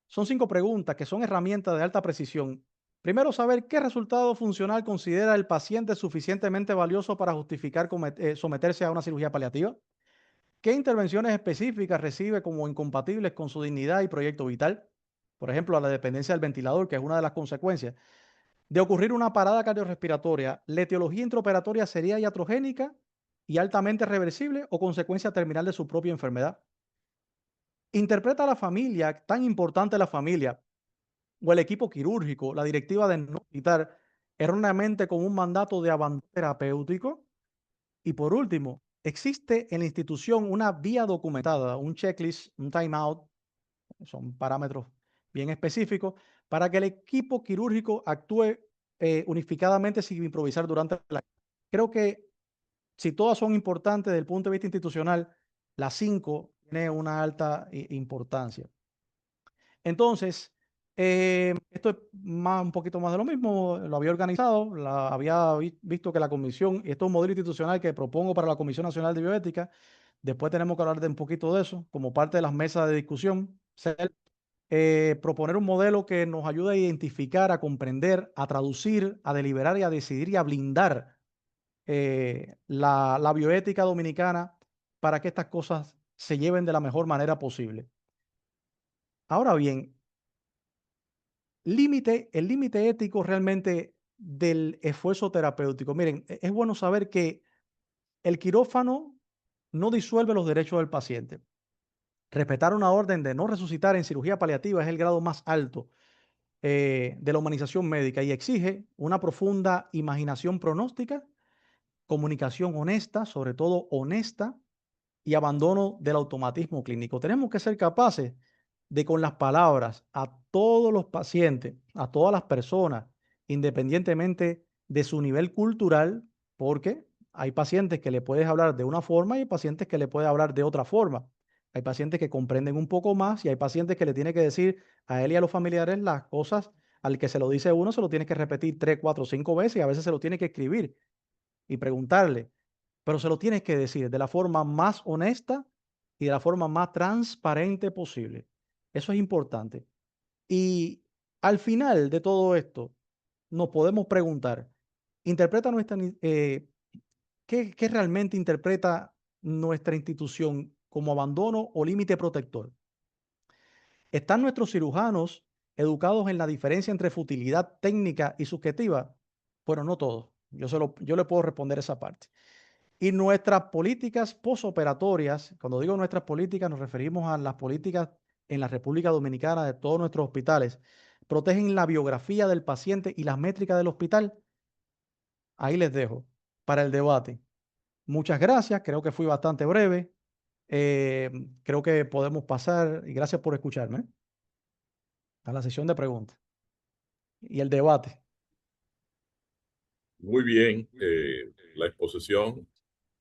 Son 5 preguntas que son herramientas de alta precisión. Primero, saber qué resultado funcional considera el paciente suficientemente valioso para justificar someterse a una cirugía paliativa. ¿Qué intervenciones específicas recibe como incompatibles con su dignidad y proyecto vital? Por ejemplo, a la dependencia del ventilador, que es una de las consecuencias. De ocurrir una parada cardiorrespiratoria, ¿la etiología intraoperatoria sería iatrogénica y altamente reversible o consecuencia terminal de su propia enfermedad? Interpreta a la familia, tan importante la familia, o el equipo quirúrgico, la directiva de no quitar erróneamente con un mandato de abandono terapéutico. Y por último, existe en la institución una vía documentada, un checklist, un timeout, son parámetros bien específicos, para que el equipo quirúrgico actúe unificadamente sin improvisar durante la... Creo que si todas son importantes desde el punto de vista institucional, las 5 tiene una alta importancia. Entonces, esto es un poquito más de lo mismo, lo había organizado, había visto que la comisión, y esto es un modelo institucional que propongo para la Comisión Nacional de Bioética, después tenemos que hablar de un poquito de eso, como parte de las mesas de discusión. proponer un modelo que nos ayude a identificar, a comprender, a traducir, a deliberar y a decidir y a blindar la bioética dominicana para que estas cosas se lleven de la mejor manera posible. Ahora bien, el límite ético realmente del esfuerzo terapéutico. Miren, es bueno saber que el quirófano no disuelve los derechos del paciente. Respetar una orden de no resucitar en cirugía paliativa es el grado más alto de la humanización médica y exige una profunda imaginación pronóstica, comunicación honesta, sobre todo honesta, y abandono del automatismo clínico. Tenemos que ser capaces de con las palabras a todos los pacientes, a todas las personas, independientemente de su nivel cultural, porque hay pacientes que le puedes hablar de una forma y hay pacientes que le puedes hablar de otra forma. Hay pacientes que comprenden un poco más y hay pacientes que le tiene que decir a él y a los familiares las cosas al que se lo dice uno, se lo tiene que repetir 3, 4, 5 veces y a veces se lo tiene que escribir y preguntarle, pero se lo tienes que decir de la forma más honesta y de la forma más transparente posible. Eso es importante. Y al final de todo esto, nos podemos preguntar, ¿interpreta qué realmente interpreta nuestra institución como abandono o límite protector? ¿Están nuestros cirujanos educados en la diferencia entre futilidad técnica y subjetiva? Bueno, no todos. Yo le puedo responder esa parte. Y nuestras políticas posoperatorias, cuando digo nuestras políticas, nos referimos a las políticas en la República Dominicana de todos nuestros hospitales, protegen la biografía del paciente y las métricas del hospital. Ahí les dejo para el debate. Muchas gracias, creo que fui bastante breve. Eh, Creo que podemos pasar, y gracias por escucharme, a la sesión de preguntas y el debate. Muy bien, la exposición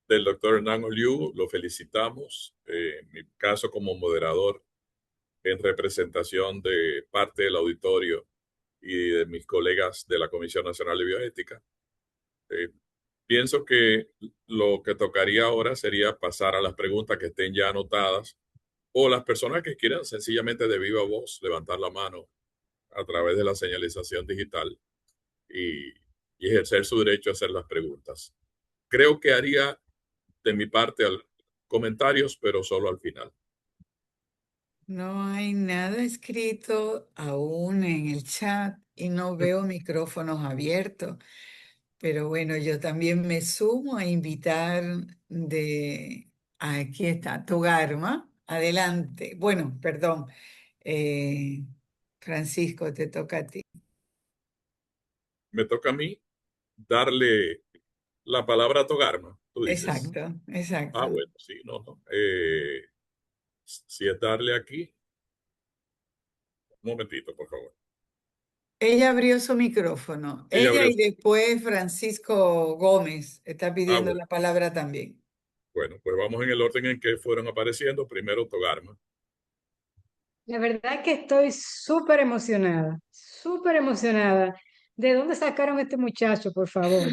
del doctor Hernán Oliu, lo felicitamos. En mi caso como moderador, en representación de parte del auditorio y de mis colegas de la Comisión Nacional de Bioética. Eh, Pienso que lo que tocaría ahora sería pasar a las preguntas que estén ya anotadas o las personas que quieran sencillamente de viva voz levantar la mano a través de la señalización digital y, y ejercer su derecho a hacer las preguntas. Creo que haría de mi parte comentarios, pero solo al final. No hay nada escrito aún en el chat y no veo micrófonos abiertos. Pero bueno, yo también me sumo a invitar de... Aquí está, Togarma. Adelante. Bueno, perdón. eh, Francisco, te toca a ti. Me toca a mí darle la palabra a Togarma, tú dices. Exacto, exacto. Ah, bueno, sí, no, no. Si es darle aquí, un momentito, por favor. Ella abrió su micrófono. Ella Ella abrió. y después Francisco Gómez está Ah, pidiendo bueno. la palabra también. Bueno, pues vamos en el orden en que fueron apareciendo. Primero Togarma. La verdad que estoy súper emocionada, súper emocionada. ¿De dónde sacaron a este muchacho, por favor?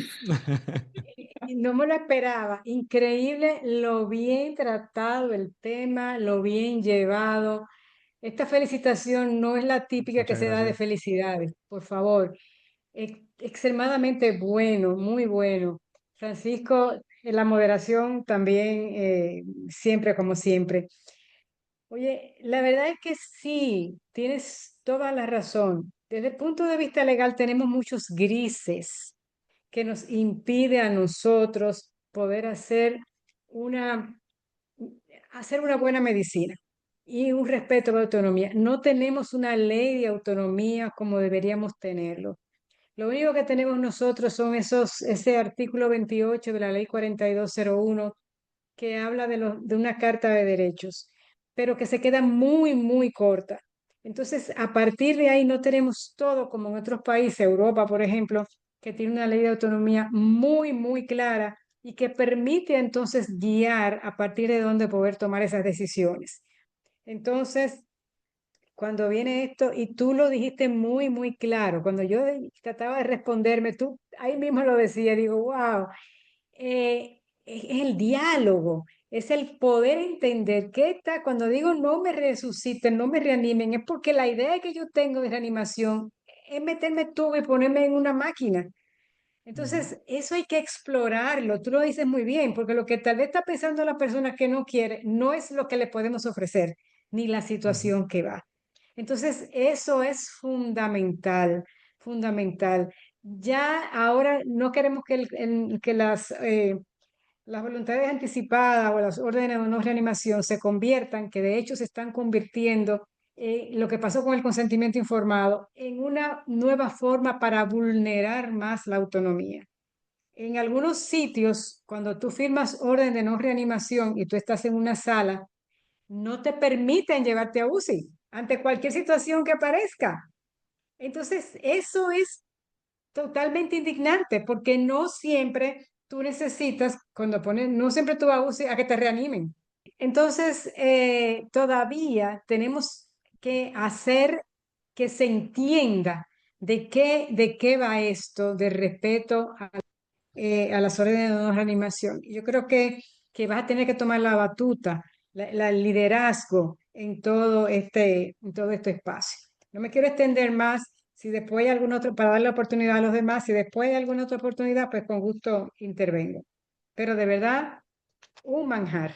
No me lo esperaba. Increíble lo bien tratado el tema, lo bien llevado. Esta felicitación no es la típica que Muchas se da de gracias. felicidades, por favor. Extremadamente bueno, muy bueno. Francisco, en la moderación también, siempre como siempre. Oye, la verdad es que sí, tienes toda la razón. Desde el punto de vista legal tenemos muchos grises que nos impide a nosotros poder una, hacer una buena medicina y un respeto a la autonomía. No tenemos una ley de autonomía como deberíamos tenerlo. Lo único que tenemos nosotros son ese artículo 28 de la ley 4201 que habla de una carta de derechos, pero que se queda muy, muy corta. Entonces, a partir de ahí no tenemos todo como en otros países, Europa, por ejemplo, que tiene una ley de autonomía muy, muy clara y que permite entonces guiar a partir de dónde poder tomar esas decisiones. Entonces, cuando viene esto, y tú lo dijiste muy, muy claro, cuando yo trataba de responderme, tú ahí mismo lo decías, digo, wow, es el diálogo, es el poder entender que está, cuando digo no me resuciten, no me reanimen, es porque la idea que yo tengo de reanimación es meterme tubo y ponerme en una máquina. Entonces, eso hay que explorarlo. Tú lo dices muy bien, porque lo que tal vez está pensando la persona que no quiere no es lo que le podemos ofrecer, ni la situación que va. Entonces, eso es fundamental, fundamental. Ya ahora no queremos que, que las voluntades anticipadas o las órdenes de no reanimación se conviertan, que de hecho se están convirtiendo, lo que pasó con el consentimiento informado, en una nueva forma para vulnerar más la autonomía. En algunos sitios, cuando tú firmas orden de no reanimación y tú estás en una sala, no te permiten llevarte a UCI ante cualquier situación que aparezca. Entonces, eso es totalmente indignante porque no siempre tú necesitas, cuando pones, no siempre tú vas a UCI a que te reanimen. Entonces, todavía tenemos que hacer que se entienda de qué va esto, de respeto a las órdenes de no reanimación. Y yo creo que vas a tener que tomar la batuta, el liderazgo en todo este espacio. No me quiero extender más. Si después hay algún otro, para darle oportunidad a los demás, si después hay alguna otra oportunidad, pues con gusto intervengo. Pero de verdad, un manjar.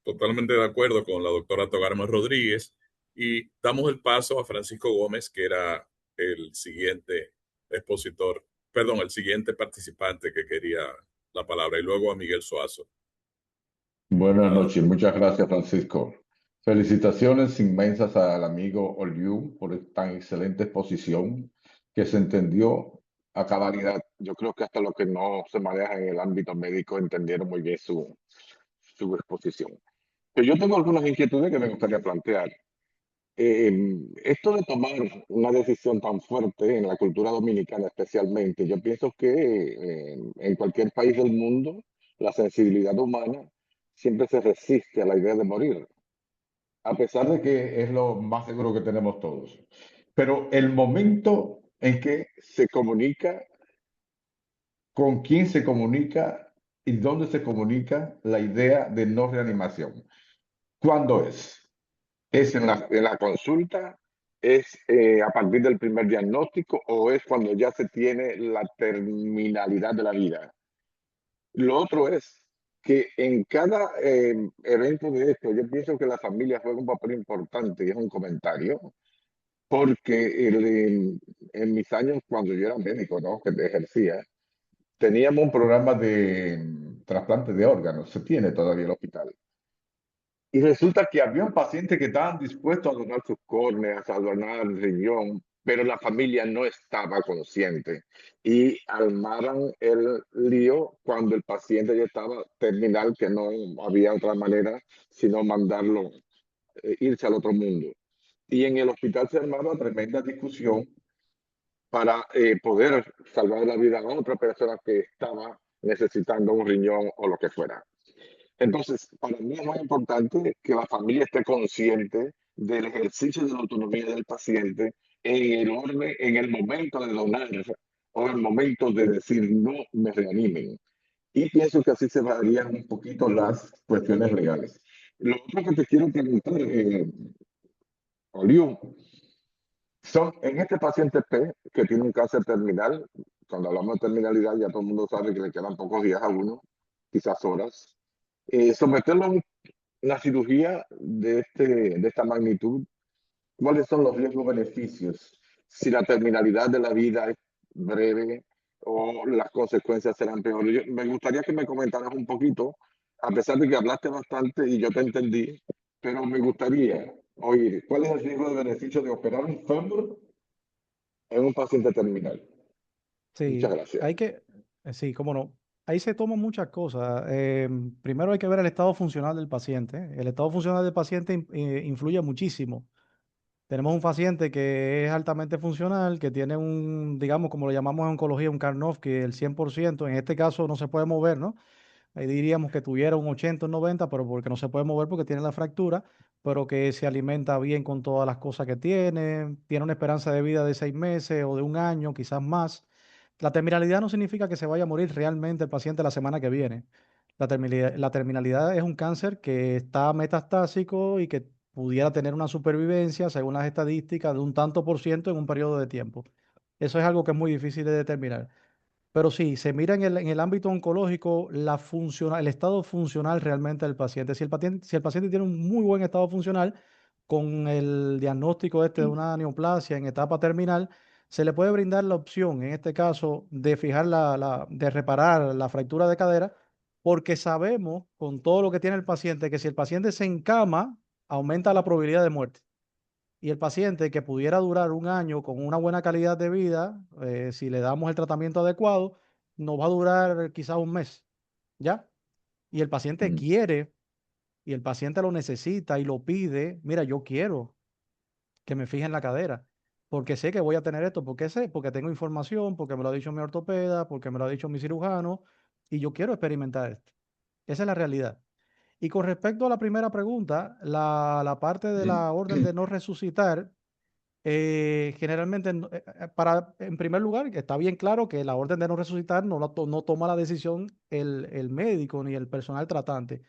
Totalmente de acuerdo con la doctora Togarma Rodríguez y damos el paso a Francisco Gómez, que era el siguiente expositor, perdón, el siguiente participante que quería la palabra, y luego a Miguel Suazo. Buenas Ah, noches, muchas gracias, Francisco. Felicitaciones inmensas al amigo Oliu por tan excelente exposición que se entendió a cabalidad. Yo creo que hasta los que no se manejan en el ámbito médico entendieron muy bien su exposición. Pero yo tengo algunas inquietudes que me gustaría plantear. Esto de tomar una decisión tan fuerte en la cultura dominicana especialmente, yo pienso que en cualquier país del mundo la sensibilidad humana siempre se resiste a la idea de morir, a pesar de que es lo más seguro que tenemos todos. Pero el momento en que se comunica, con quién se comunica y dónde se comunica la idea de no reanimación. ¿Cuándo es? ¿Es en la consulta? ¿Es a partir del primer diagnóstico o es cuando ya se tiene la terminalidad de la vida? Lo otro es que en cada evento de esto, yo pienso que la familia juega un papel importante y es un comentario, porque en mis años, cuando yo era médico, ¿no? Que ejercía, teníamos un programa de trasplante de órganos, se tiene todavía el hospital. Y resulta que había un paciente que estaban dispuestos a donar sus córneas, a donar el riñón, pero la familia no estaba consciente. Y armaron el lío cuando el paciente ya estaba terminal, que no había otra manera sino mandarlo, irse al otro mundo. Y en el hospital se armaba tremenda discusión para poder salvar la vida a otra persona que estaba necesitando un riñón o lo que fuera. Entonces, para mí es muy importante que la familia esté consciente del ejercicio de la autonomía del paciente en el orden, en el momento de donar o en el momento de decir no me reanimen. Y pienso que así se varían un poquito las cuestiones legales. Lo otro que te quiero preguntar, Oliu, son en este paciente P que tiene un cáncer terminal, cuando hablamos de terminalidad ya todo el mundo sabe que le quedan pocos días a uno, quizás horas. Someterlo a una cirugía de esta magnitud, ¿cuáles son los riesgos-beneficios? Si la terminalidad de la vida es breve o las consecuencias serán peores. Me gustaría que me comentaras un poquito, a pesar de que hablaste bastante y yo te entendí, pero me gustaría oír cuál es el riesgo de beneficio de operar un fémur en un paciente terminal. Muchas Sí, gracias. sí, cómo no. Ahí se toman muchas cosas. Primero hay que ver el estado funcional del paciente. El estado funcional del paciente influye muchísimo. Tenemos un paciente que es altamente funcional, que tiene un, digamos, como lo llamamos en oncología, un Karnofsky el 100%. En este caso no se puede mover, ¿no? Ahí diríamos que tuviera un 80, un 90, pero porque no se puede mover porque tiene la fractura, pero que se alimenta bien con todas las cosas que tiene una esperanza de vida de 6 meses o de un año, quizás más. La terminalidad no significa que se vaya a morir realmente el paciente la semana que viene. La terminalidad es un cáncer que está metastásico y que pudiera tener una supervivencia, según las estadísticas, de un tanto por ciento en un periodo de tiempo. Eso es algo que es muy difícil de determinar. Pero sí, se mira en el ámbito oncológico el estado funcional realmente del paciente. Si el paciente tiene un muy buen estado funcional, con el diagnóstico de una neoplasia en etapa terminal, se le puede brindar la opción, en este caso, de fijar de reparar la fractura de cadera, porque sabemos con todo lo que tiene el paciente que si el paciente se encama, aumenta la probabilidad de muerte. Y el paciente que pudiera durar un año con una buena calidad de vida, si le damos el tratamiento adecuado, nos va a durar quizás un mes, ¿ya? Y el paciente Mm. quiere, y el paciente lo necesita y lo pide, mira, yo quiero que me fije en la cadera, porque sé que voy a tener esto, porque sé, porque tengo información, porque me lo ha dicho mi ortopeda, porque me lo ha dicho mi cirujano, y yo quiero experimentar esto. Esa es la realidad. Y con respecto a la primera pregunta, la parte de la orden de no resucitar, generalmente, en primer lugar, que está bien claro que la orden de no resucitar no toma la decisión el médico ni el personal tratante,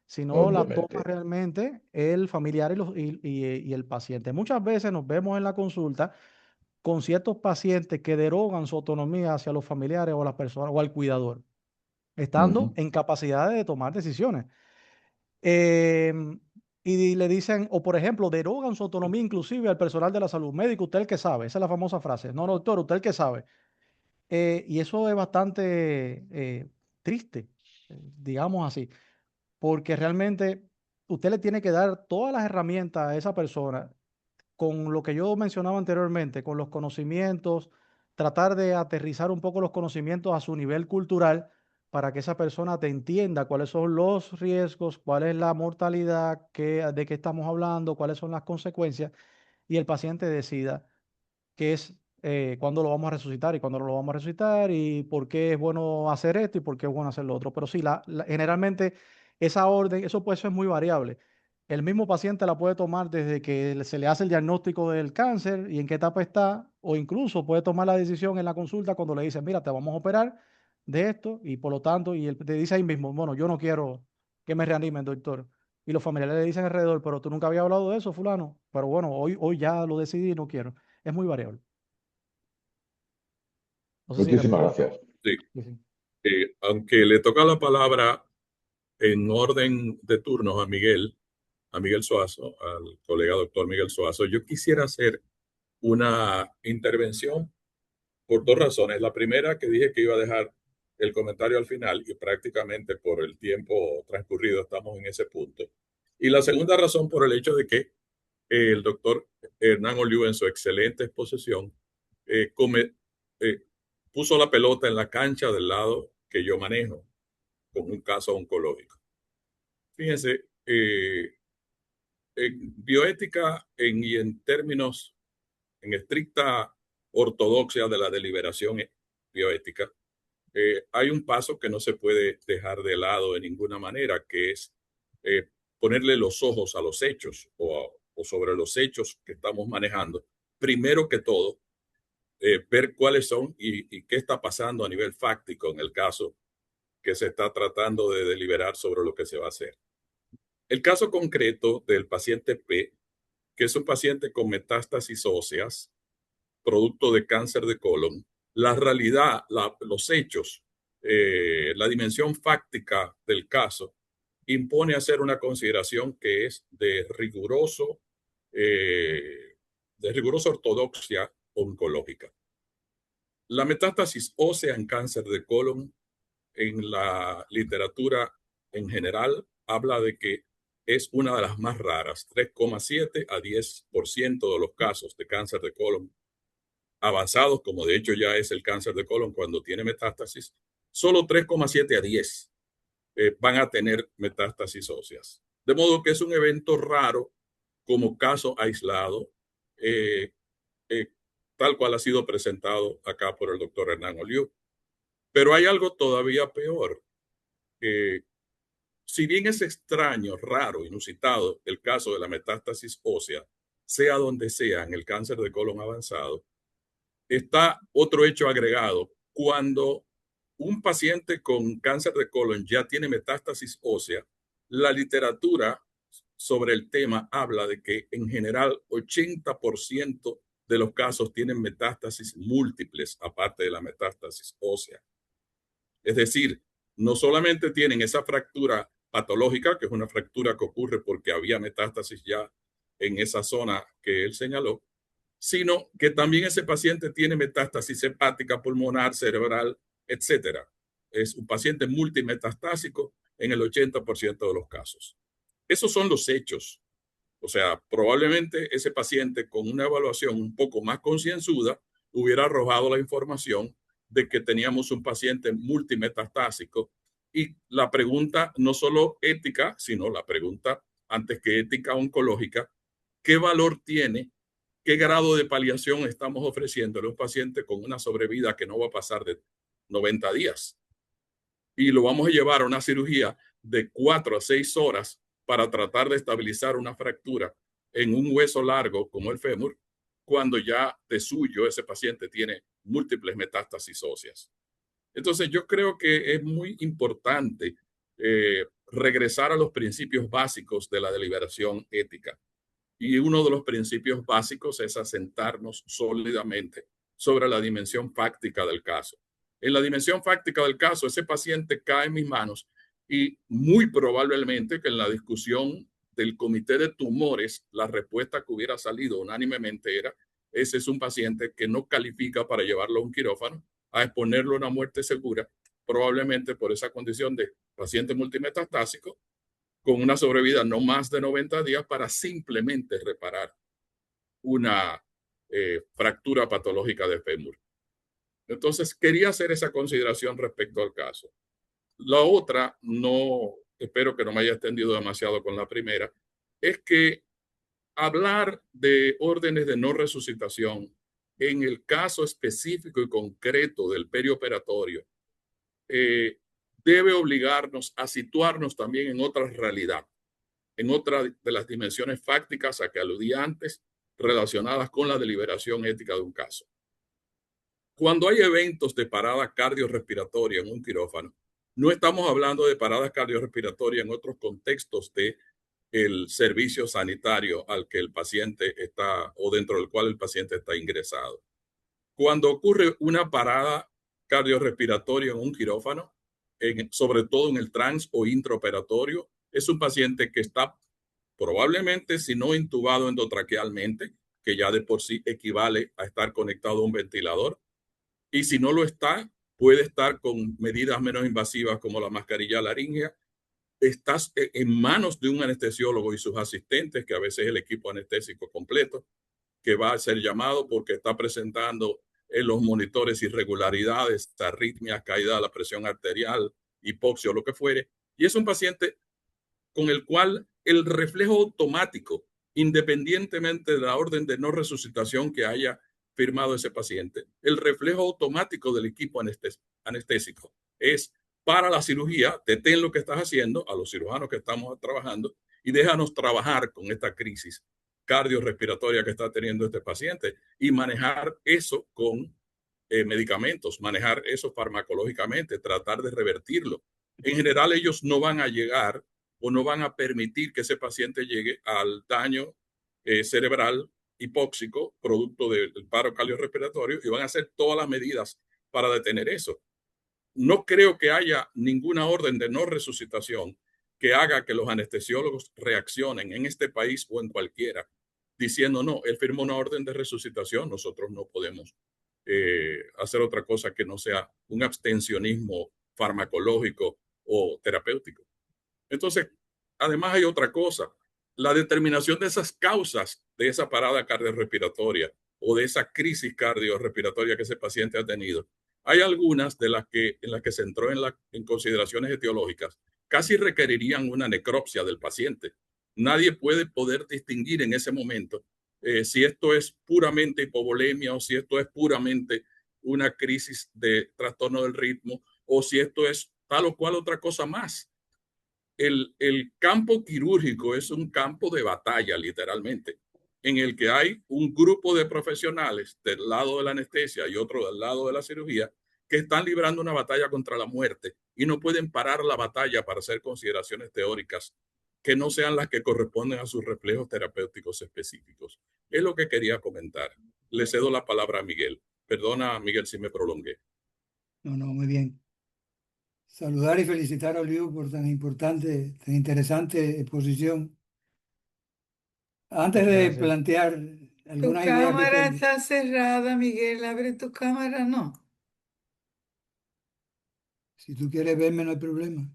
sino la toma Obviamente. realmente el familiar y el paciente. Muchas veces nos vemos en la consulta con ciertos pacientes que derogan su autonomía hacia los familiares o las personas o al cuidador, estando Ujú. en capacidad de tomar decisiones. Em, y le dicen, o por ejemplo, derogan su autonomía inclusive al personal de la salud. Médico, usted el que sabe, esa es la famosa frase. No, no, doctor, usted el que sabe. Y eso es bastante triste, digamos así, porque realmente usted le tiene que dar todas las herramientas a esa persona con lo que yo mencionaba anteriormente, con los conocimientos, tratar de aterrizar un poco los conocimientos a su nivel cultural para que esa persona te entienda cuáles son los riesgos, cuál es la mortalidad, de qué estamos hablando, cuáles son las consecuencias, y el paciente decida qué es, cuándo lo vamos a resucitar y cuándo no lo vamos a resucitar y por qué es bueno hacer esto y por qué es bueno hacer lo otro. Pero sí, generalmente esa orden, eso puede ser muy variable. El mismo paciente la puede tomar desde que se le hace el diagnóstico del cáncer y en qué etapa está, o incluso puede tomar la decisión en la consulta cuando le dicen, mira, te vamos a operar de esto y por lo tanto, y él te dice ahí mismo, bueno, yo no quiero que me reanimen, doctor. Y los familiares le dicen alrededor, pero tú nunca habías hablado de eso, fulano. Pero bueno, hoy ya lo decidí y no quiero. Es muy variable. No sé si Muchísimas responde. gracias. Sí. Sí, sí. Aunque le toca la palabra en orden de turnos a Miguel Suazo, al colega doctor Miguel Suazo, yo quisiera hacer una intervención por dos razones. La primera, que dije que iba a dejar el comentario al final y prácticamente por el tiempo transcurrido estamos en ese punto. Y la segunda razón por el hecho de que el doctor Hernán Oliu en su excelente exposición eh, come- eh, puso la pelota en la cancha del lado que yo manejo con un caso oncológico. Fíjense, en bioética y en términos, en estricta ortodoxia de la deliberación bioética, hay un paso que no se puede dejar de lado de ninguna manera, que es eh, ponerle los ojos a los hechos o sobre los hechos que estamos manejando. Primero que todo, ver cuáles son y qué está pasando a nivel fáctico en el caso que se está tratando de deliberar sobre lo que se va a hacer. El caso concreto del paciente P, que es un paciente con metástasis óseas, producto de cáncer de colon, la realidad, los hechos, la dimensión fáctica del caso impone hacer una consideración que es de rigurosa ortodoxia oncológica. La metástasis ósea en cáncer de colon en la literatura en general habla de que es una de las más raras, 3,7 a 10% de los casos de cáncer de colon avanzados, como de hecho ya es el cáncer de colon cuando tiene metástasis, solo 3,7 a 10 van a tener metástasis óseas. De modo que es un evento raro como caso aislado, eh, eh, tal cual ha sido presentado acá por el doctor Hernán Oliu. Pero hay algo todavía peor. Si bien es extraño, raro, inusitado el caso de la metástasis ósea, sea donde sea en el cáncer de colon avanzado, está otro hecho agregado. Cuando un paciente con cáncer de colon ya tiene metástasis ósea, la literatura sobre el tema habla de que en general 80% de los casos tienen metástasis múltiples, aparte de la metástasis ósea. Es decir, no solamente tienen esa fractura patológica, que es una fractura que ocurre porque había metástasis ya en esa zona que él señaló, sino que también ese paciente tiene metástasis hepática, pulmonar, cerebral, etcétera. Es un paciente multimetastásico en el 80% de los casos. Esos son los hechos. O sea, probablemente ese paciente con una evaluación un poco más concienzuda hubiera arrojado la información de que teníamos un paciente multimetastásico. Y la pregunta no solo ética, sino la pregunta antes que ética oncológica, ¿qué valor tiene? ¿Qué grado de paliación estamos ofreciéndole a un paciente con una sobrevida que no va a pasar de 90 días? Y lo vamos a llevar a una cirugía de 4 a 6 horas para tratar de estabilizar una fractura en un hueso largo como el fémur, cuando ya de suyo ese paciente tiene múltiples metástasis óseas. Entonces yo creo que es muy importante regresar a los principios básicos de la deliberación ética. Y uno de los principios básicos es asentarnos sólidamente sobre la dimensión fáctica del caso. En la dimensión fáctica del caso, ese paciente cae en mis manos y muy probablemente que en la discusión del comité de tumores, la respuesta que hubiera salido unánimemente era: ese es un paciente que no califica para llevarlo a un quirófano, a exponerlo a una muerte segura, probablemente por esa condición de paciente multimetastásico, con una sobrevida no más de 90 días para simplemente reparar una fractura patológica de fémur. Entonces, quería hacer esa consideración respecto al caso. La otra, no, espero que no me haya extendido demasiado con la primera, es que hablar de órdenes de no resucitación en el caso específico y concreto del perioperatorio debe obligarnos a situarnos también en otra realidad, en otra de las dimensiones fácticas a que aludí antes, relacionadas con la deliberación ética de un caso. Cuando hay eventos de parada cardiorrespiratoria en un quirófano, no estamos hablando de paradas cardiorrespiratorias en otros contextos del servicio sanitario al que el paciente está o dentro del cual el paciente está ingresado. Cuando ocurre una parada cardiorrespiratoria en un quirófano, sobre todo en el trans o intraoperatorio, es un paciente que está probablemente, si no intubado endotraquealmente, que ya de por sí equivale a estar conectado a un ventilador, y si no lo está, puede estar con medidas menos invasivas como la mascarilla laríngea. Estás en manos de un anestesiólogo y sus asistentes, que a veces es el equipo anestésico completo, que va a ser llamado porque está presentando en los monitores irregularidades, arritmias, caída de la presión arterial, hipoxia o lo que fuere. Y es un paciente con el cual el reflejo automático, independientemente de la orden de no resucitación que haya firmado ese paciente, el reflejo automático del equipo anestésico es: para la cirugía, detén lo que estás haciendo, a los cirujanos que estamos trabajando, y déjanos trabajar con esta crisis cardiorrespiratoria que está teniendo este paciente y manejar eso con medicamentos, manejar eso farmacológicamente, tratar de revertirlo. En general, ellos no van a llegar o no van a permitir que ese paciente llegue al daño cerebral hipóxico producto del paro cardiorrespiratorio, y van a hacer todas las medidas para detener eso. No creo que haya ninguna orden de no resucitación que haga que los anestesiólogos reaccionen en este país o en cualquiera diciendo: no, él firmó una orden de resucitación, nosotros no podemos hacer otra cosa que no sea un abstencionismo farmacológico o terapéutico. Entonces, además hay otra cosa: la determinación de esas causas de esa parada cardiorrespiratoria o de esa crisis cardiorrespiratoria que ese paciente ha tenido. Hay algunas de las que, en las que se entró en consideraciones etiológicas, casi requerirían una necropsia del paciente. Nadie puede poder distinguir en ese momento si esto es puramente hipovolemia o si esto es puramente una crisis de trastorno del ritmo o si esto es tal o cual otra cosa más. El campo quirúrgico es un campo de batalla, literalmente, en el que hay un grupo de profesionales del lado de la anestesia y otro del lado de la cirugía que están librando una batalla contra la muerte y no pueden parar la batalla para hacer consideraciones teóricas que no sean las que corresponden a sus reflejos terapéuticos específicos. Es lo que quería comentar. Le cedo la palabra a Miguel. Perdona, Miguel, si me prolongué. No, muy bien. Saludar y felicitar a Olivo por tan importante, tan interesante exposición. Antes Muchas de gracias. plantear Tu algunas ideas que cámara tengo, está cerrada, Miguel. Abre tu cámara, no. si tú quieres verme no hay problema.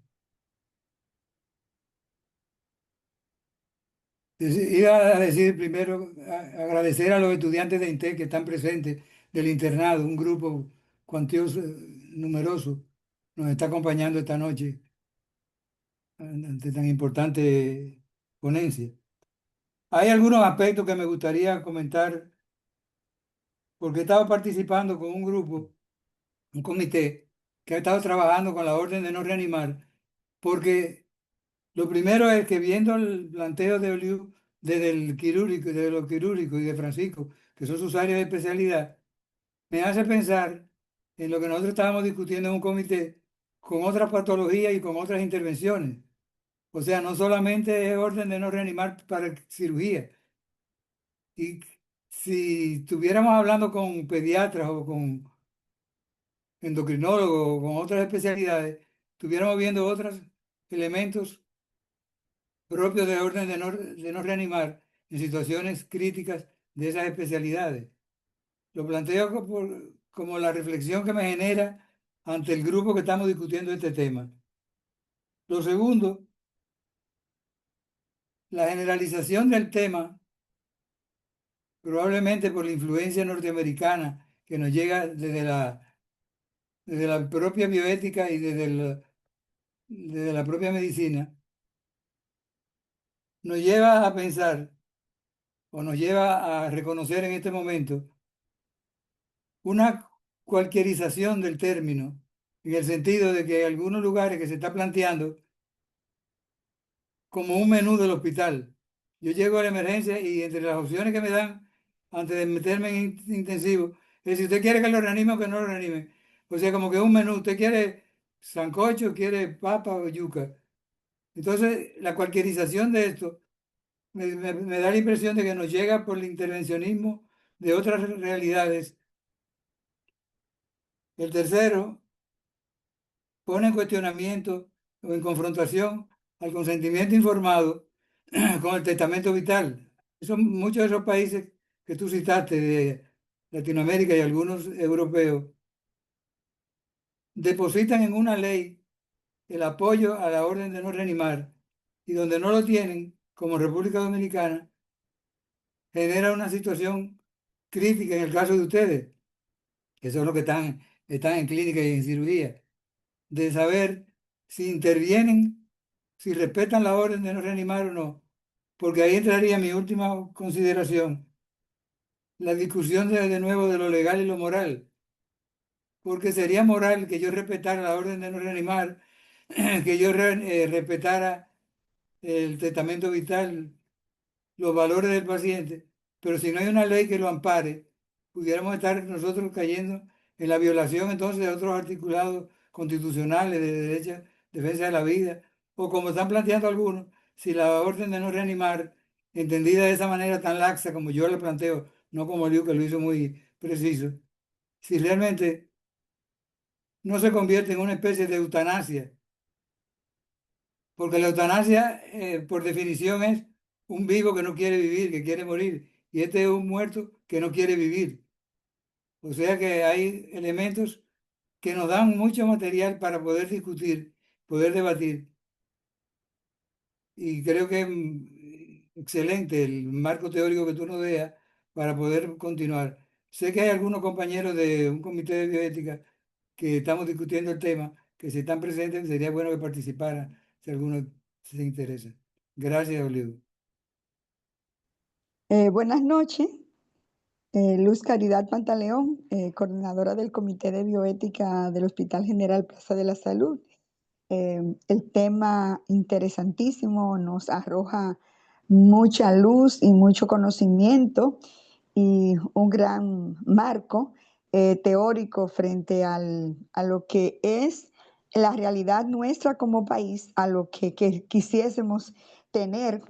Iba a decir primero, agradecer a los estudiantes de INTEC que están presentes del internado, un grupo cuantioso, numeroso, nos está acompañando esta noche ante tan importante ponencia. Hay algunos aspectos que me gustaría comentar porque he estado participando con un grupo, un comité, que ha estado trabajando con la orden de no reanimar, porque lo primero es que viendo el planteo de Oliu, desde el quirúrgico, de lo quirúrgico y de Francisco, que son sus áreas de especialidad, me hace pensar en lo que nosotros estábamos discutiendo en un comité con otras patologías y con otras intervenciones. O sea, no solamente es orden de no reanimar para cirugía. Y si estuviéramos hablando con pediatras o con endocrinólogos o con otras especialidades, estuviéramos viendo otros elementos propios de orden de no reanimar en situaciones críticas de esas especialidades. Lo planteo como la reflexión que me genera ante el grupo que estamos discutiendo este tema. Lo segundo, la generalización del tema, probablemente por la influencia norteamericana que nos llega desde la propia bioética y desde la propia medicina, nos lleva a pensar o nos lleva a reconocer en este momento una cualquierización del término, en el sentido de que algunos lugares que se está planteando como un menú del hospital. Yo llego a la emergencia y entre las opciones que me dan antes de meterme en intensivo, es si usted quiere que lo reanime o que no lo reanime. O sea, como que un menú, usted quiere sancocho, quiere papa o yuca. Entonces, la cualquierización de esto me da la impresión de que nos llega por el intervencionismo de otras realidades. El tercero pone en cuestionamiento o en confrontación al consentimiento informado con el testamento vital. Muchos de esos países que tú citaste de Latinoamérica y algunos europeos depositan en una ley el apoyo a la orden de no reanimar y donde no lo tienen, como República Dominicana, genera una situación crítica en el caso de ustedes, que son los que están en clínica y en cirugía, de saber si intervienen, si respetan la orden de no reanimar o no, porque ahí entraría mi última consideración, la discusión de nuevo de lo legal y lo moral, porque sería moral que yo respetara la orden de no reanimar, que yo respetara el testamento vital, los valores del paciente, pero si no hay una ley que lo ampare, pudiéramos estar nosotros cayendo en la violación entonces de otros articulados constitucionales de derecho, defensa de la vida, o como están planteando algunos, si la orden de no reanimar, entendida de esa manera tan laxa como yo la planteo, no como Liu que lo hizo muy preciso, si realmente no se convierte en una especie de eutanasia, porque la eutanasia, por definición, es un vivo que no quiere vivir, que quiere morir, y este es un muerto que no quiere vivir. O sea que hay elementos que nos dan mucho material para poder discutir, poder debatir, y creo que es excelente el marco teórico que tú nos dejas para poder continuar. Sé que hay algunos compañeros de un comité de bioética que estamos discutiendo el tema, que si están presentes sería bueno que participaran, si alguno se interesa. Gracias, Olivo. Buenas noches, Luz Caridad Pantaleón, coordinadora del Comité de Bioética del Hospital General Plaza de la Salud. El tema interesantísimo nos arroja mucha luz y mucho conocimiento y un gran marco teórico frente a lo que es la realidad nuestra como país, a lo que quisiésemos tener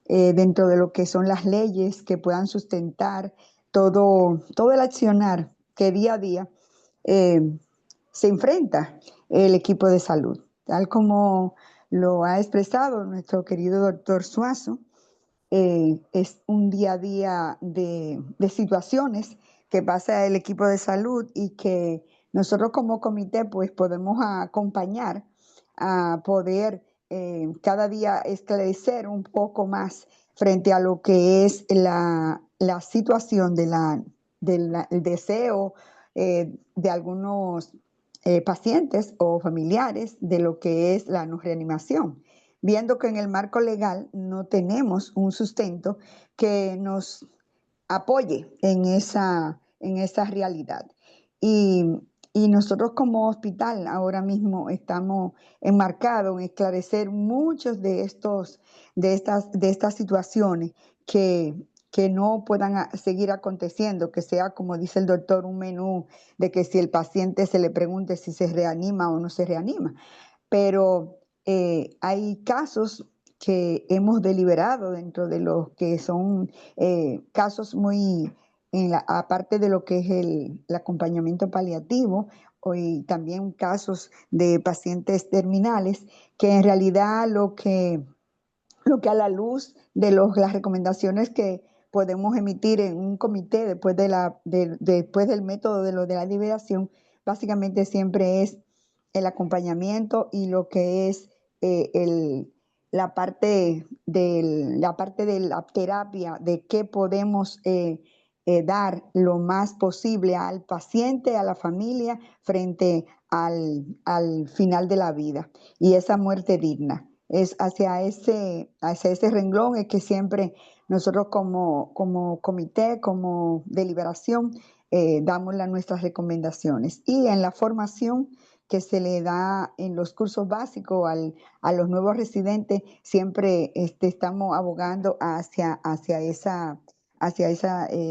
dentro de lo que son las leyes que puedan sustentar todo el accionar que día a día eh, se enfrenta el equipo de salud, tal como lo ha expresado nuestro querido doctor Suazo. Es un día a día de situaciones que pasa el equipo de salud y que nosotros como comité pues podemos acompañar a poder cada día esclarecer un poco más frente a lo que es la situación del deseo de algunos pacientes o familiares de lo que es la no reanimación, viendo que en el marco legal no tenemos un sustento que nos apoye en esa realidad. Y, y nosotros como hospital ahora mismo estamos enmarcados en esclarecer muchos de estas situaciones que no puedan seguir aconteciendo, que sea, como dice el doctor, un menú de que si el paciente se le pregunte si se reanima o no se reanima. Pero hay casos que hemos deliberado dentro de los que son casos muy, aparte de lo que es el acompañamiento paliativo, y también casos de pacientes terminales, que en realidad lo que a la luz de las recomendaciones que podemos emitir en un comité después del método de lo de la liberación, básicamente siempre es el acompañamiento y lo que es la parte de la terapia, de qué podemos dar lo más posible al paciente, a la familia, frente al final de la vida y esa muerte digna. Es hacia ese renglón es que siempre nosotros como comité, como deliberación, damos nuestras recomendaciones. Y en la formación que se le da en los cursos básicos a los nuevos residentes, siempre estamos abogando hacia esas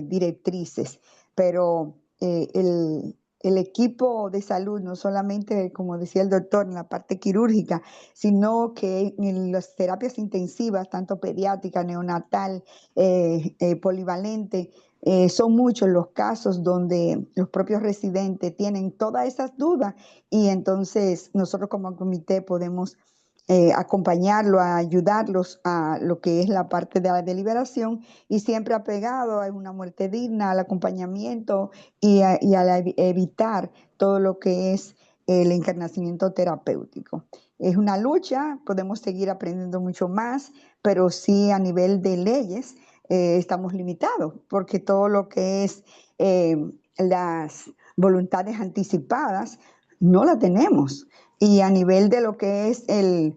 directrices. Pero el equipo de salud, no solamente, como decía el doctor, en la parte quirúrgica, sino que en las terapias intensivas, tanto pediátrica, neonatal, polivalente, son muchos los casos donde los propios residentes tienen todas esas dudas y entonces nosotros como comité podemos acompañarlo, a ayudarlos a lo que es la parte de la deliberación y siempre apegado a una muerte digna, al acompañamiento y a evitar todo lo que es el encarnacimiento terapéutico. Es una lucha, podemos seguir aprendiendo mucho más, pero sí a nivel de leyes estamos limitados, porque todo lo que es las voluntades anticipadas no la tenemos. Y a nivel de lo que es el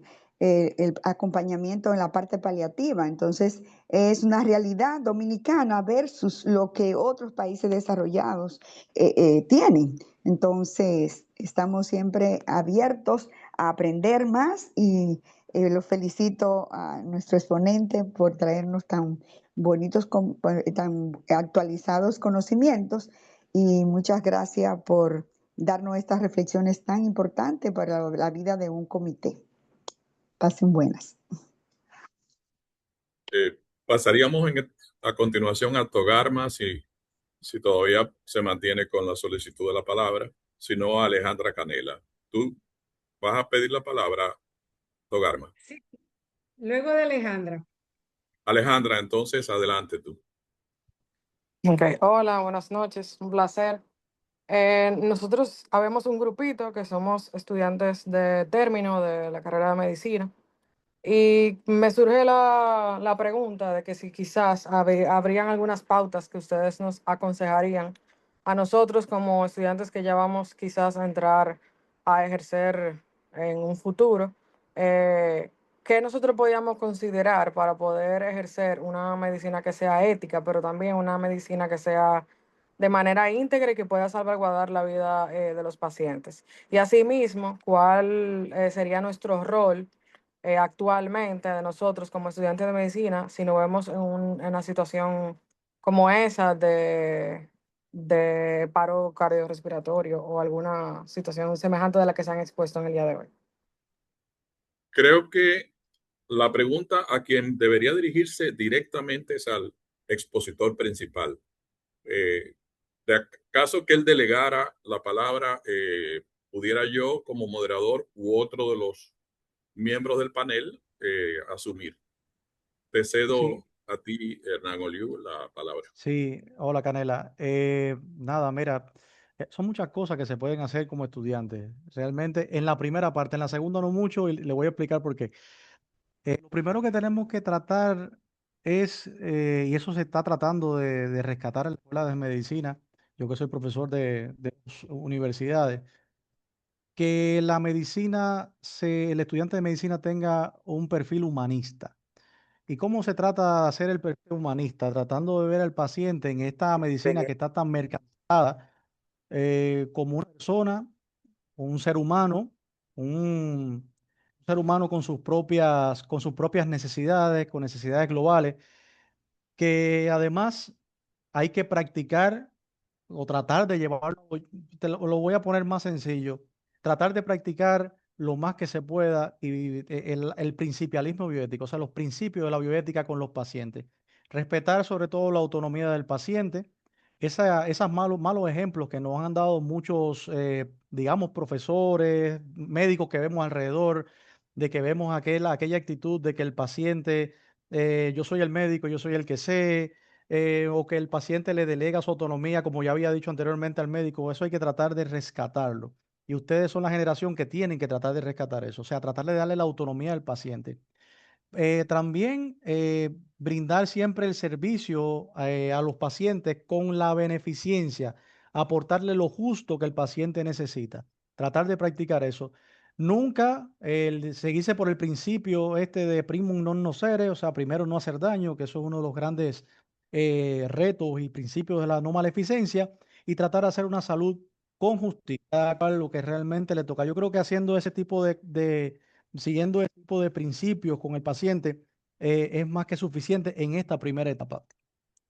acompañamiento en la parte paliativa. Entonces, es una realidad dominicana versus lo que otros países desarrollados tienen. Entonces, estamos siempre abiertos a aprender más y los felicito a nuestro exponente por traernos tan bonitos, tan actualizados conocimientos y muchas gracias por darnos estas reflexiones tan importantes para la vida de un comité. Pasen buenas. Pasaríamos a continuación a Togarma, si todavía se mantiene con la solicitud de la palabra, si no a Alejandra Canela. ¿Tú vas a pedir la palabra, Togarma? Sí. Luego de Alejandra. Alejandra, entonces adelante tú. Ok, hola, buenas noches, un placer. Nosotros habemos un grupito que somos estudiantes de término de la carrera de medicina y me surge la pregunta de que si quizás habrían algunas pautas que ustedes nos aconsejarían a nosotros como estudiantes que ya vamos quizás a entrar a ejercer en un futuro, que nosotros podíamos considerar para poder ejercer una medicina que sea ética, pero también una medicina que sea de manera íntegra y que pueda salvaguardar la vida de los pacientes. Y asimismo, ¿cuál sería nuestro rol actualmente de nosotros como estudiantes de medicina si nos vemos en una situación como esa de paro cardiorrespiratorio o alguna situación semejante de la que se han expuesto en el día de hoy? Creo que la pregunta a quien debería dirigirse directamente es al expositor principal. De caso que él delegara la palabra, pudiera yo como moderador u otro de los miembros del panel asumir. Te Sí, cedo a ti, Hernán Oliu, la palabra. sí, hola Canela. Nada, mira, son muchas cosas que se pueden hacer como estudiantes. Realmente en la primera parte, en la segunda no mucho, y le voy a explicar por qué. Lo primero que tenemos que tratar es, y eso se está tratando de rescatar en la escuela de medicina, yo que soy profesor de universidades, que la medicina, el estudiante de medicina tenga un perfil humanista. ¿Y cómo se trata de hacer el perfil humanista? Tratando de ver al paciente en esta medicina que está tan mercantilizada como una persona, un ser humano, un ser humano con sus propias necesidades, con necesidades globales, que además hay que practicar o tratar de llevarlo, lo voy a poner más sencillo, tratar de practicar lo más que se pueda y el principialismo bioético, o sea, los principios de la bioética con los pacientes. Respetar sobre todo la autonomía del paciente, esas malos ejemplos que nos han dado muchos, digamos, profesores, médicos que vemos alrededor, de que vemos aquella actitud de que el paciente, yo soy el médico, yo soy el que sé, o que el paciente le delega su autonomía, como ya había dicho anteriormente al médico, eso hay que tratar de rescatarlo. Y ustedes son la generación que tienen que tratar de rescatar eso, o sea, tratar de darle la autonomía al paciente. También brindar siempre el servicio a los pacientes con la beneficencia, aportarle lo justo que el paciente necesita. Tratar de practicar eso. Nunca seguirse por el principio este de primum non nocere, o sea, primero no hacer daño, que eso es uno de los grandes retos y principios de la no maleficencia, y tratar de hacer una salud con justicia, lo que realmente le toca. Yo creo que haciendo ese tipo siguiendo ese tipo de principios con el paciente, es más que suficiente en esta primera etapa.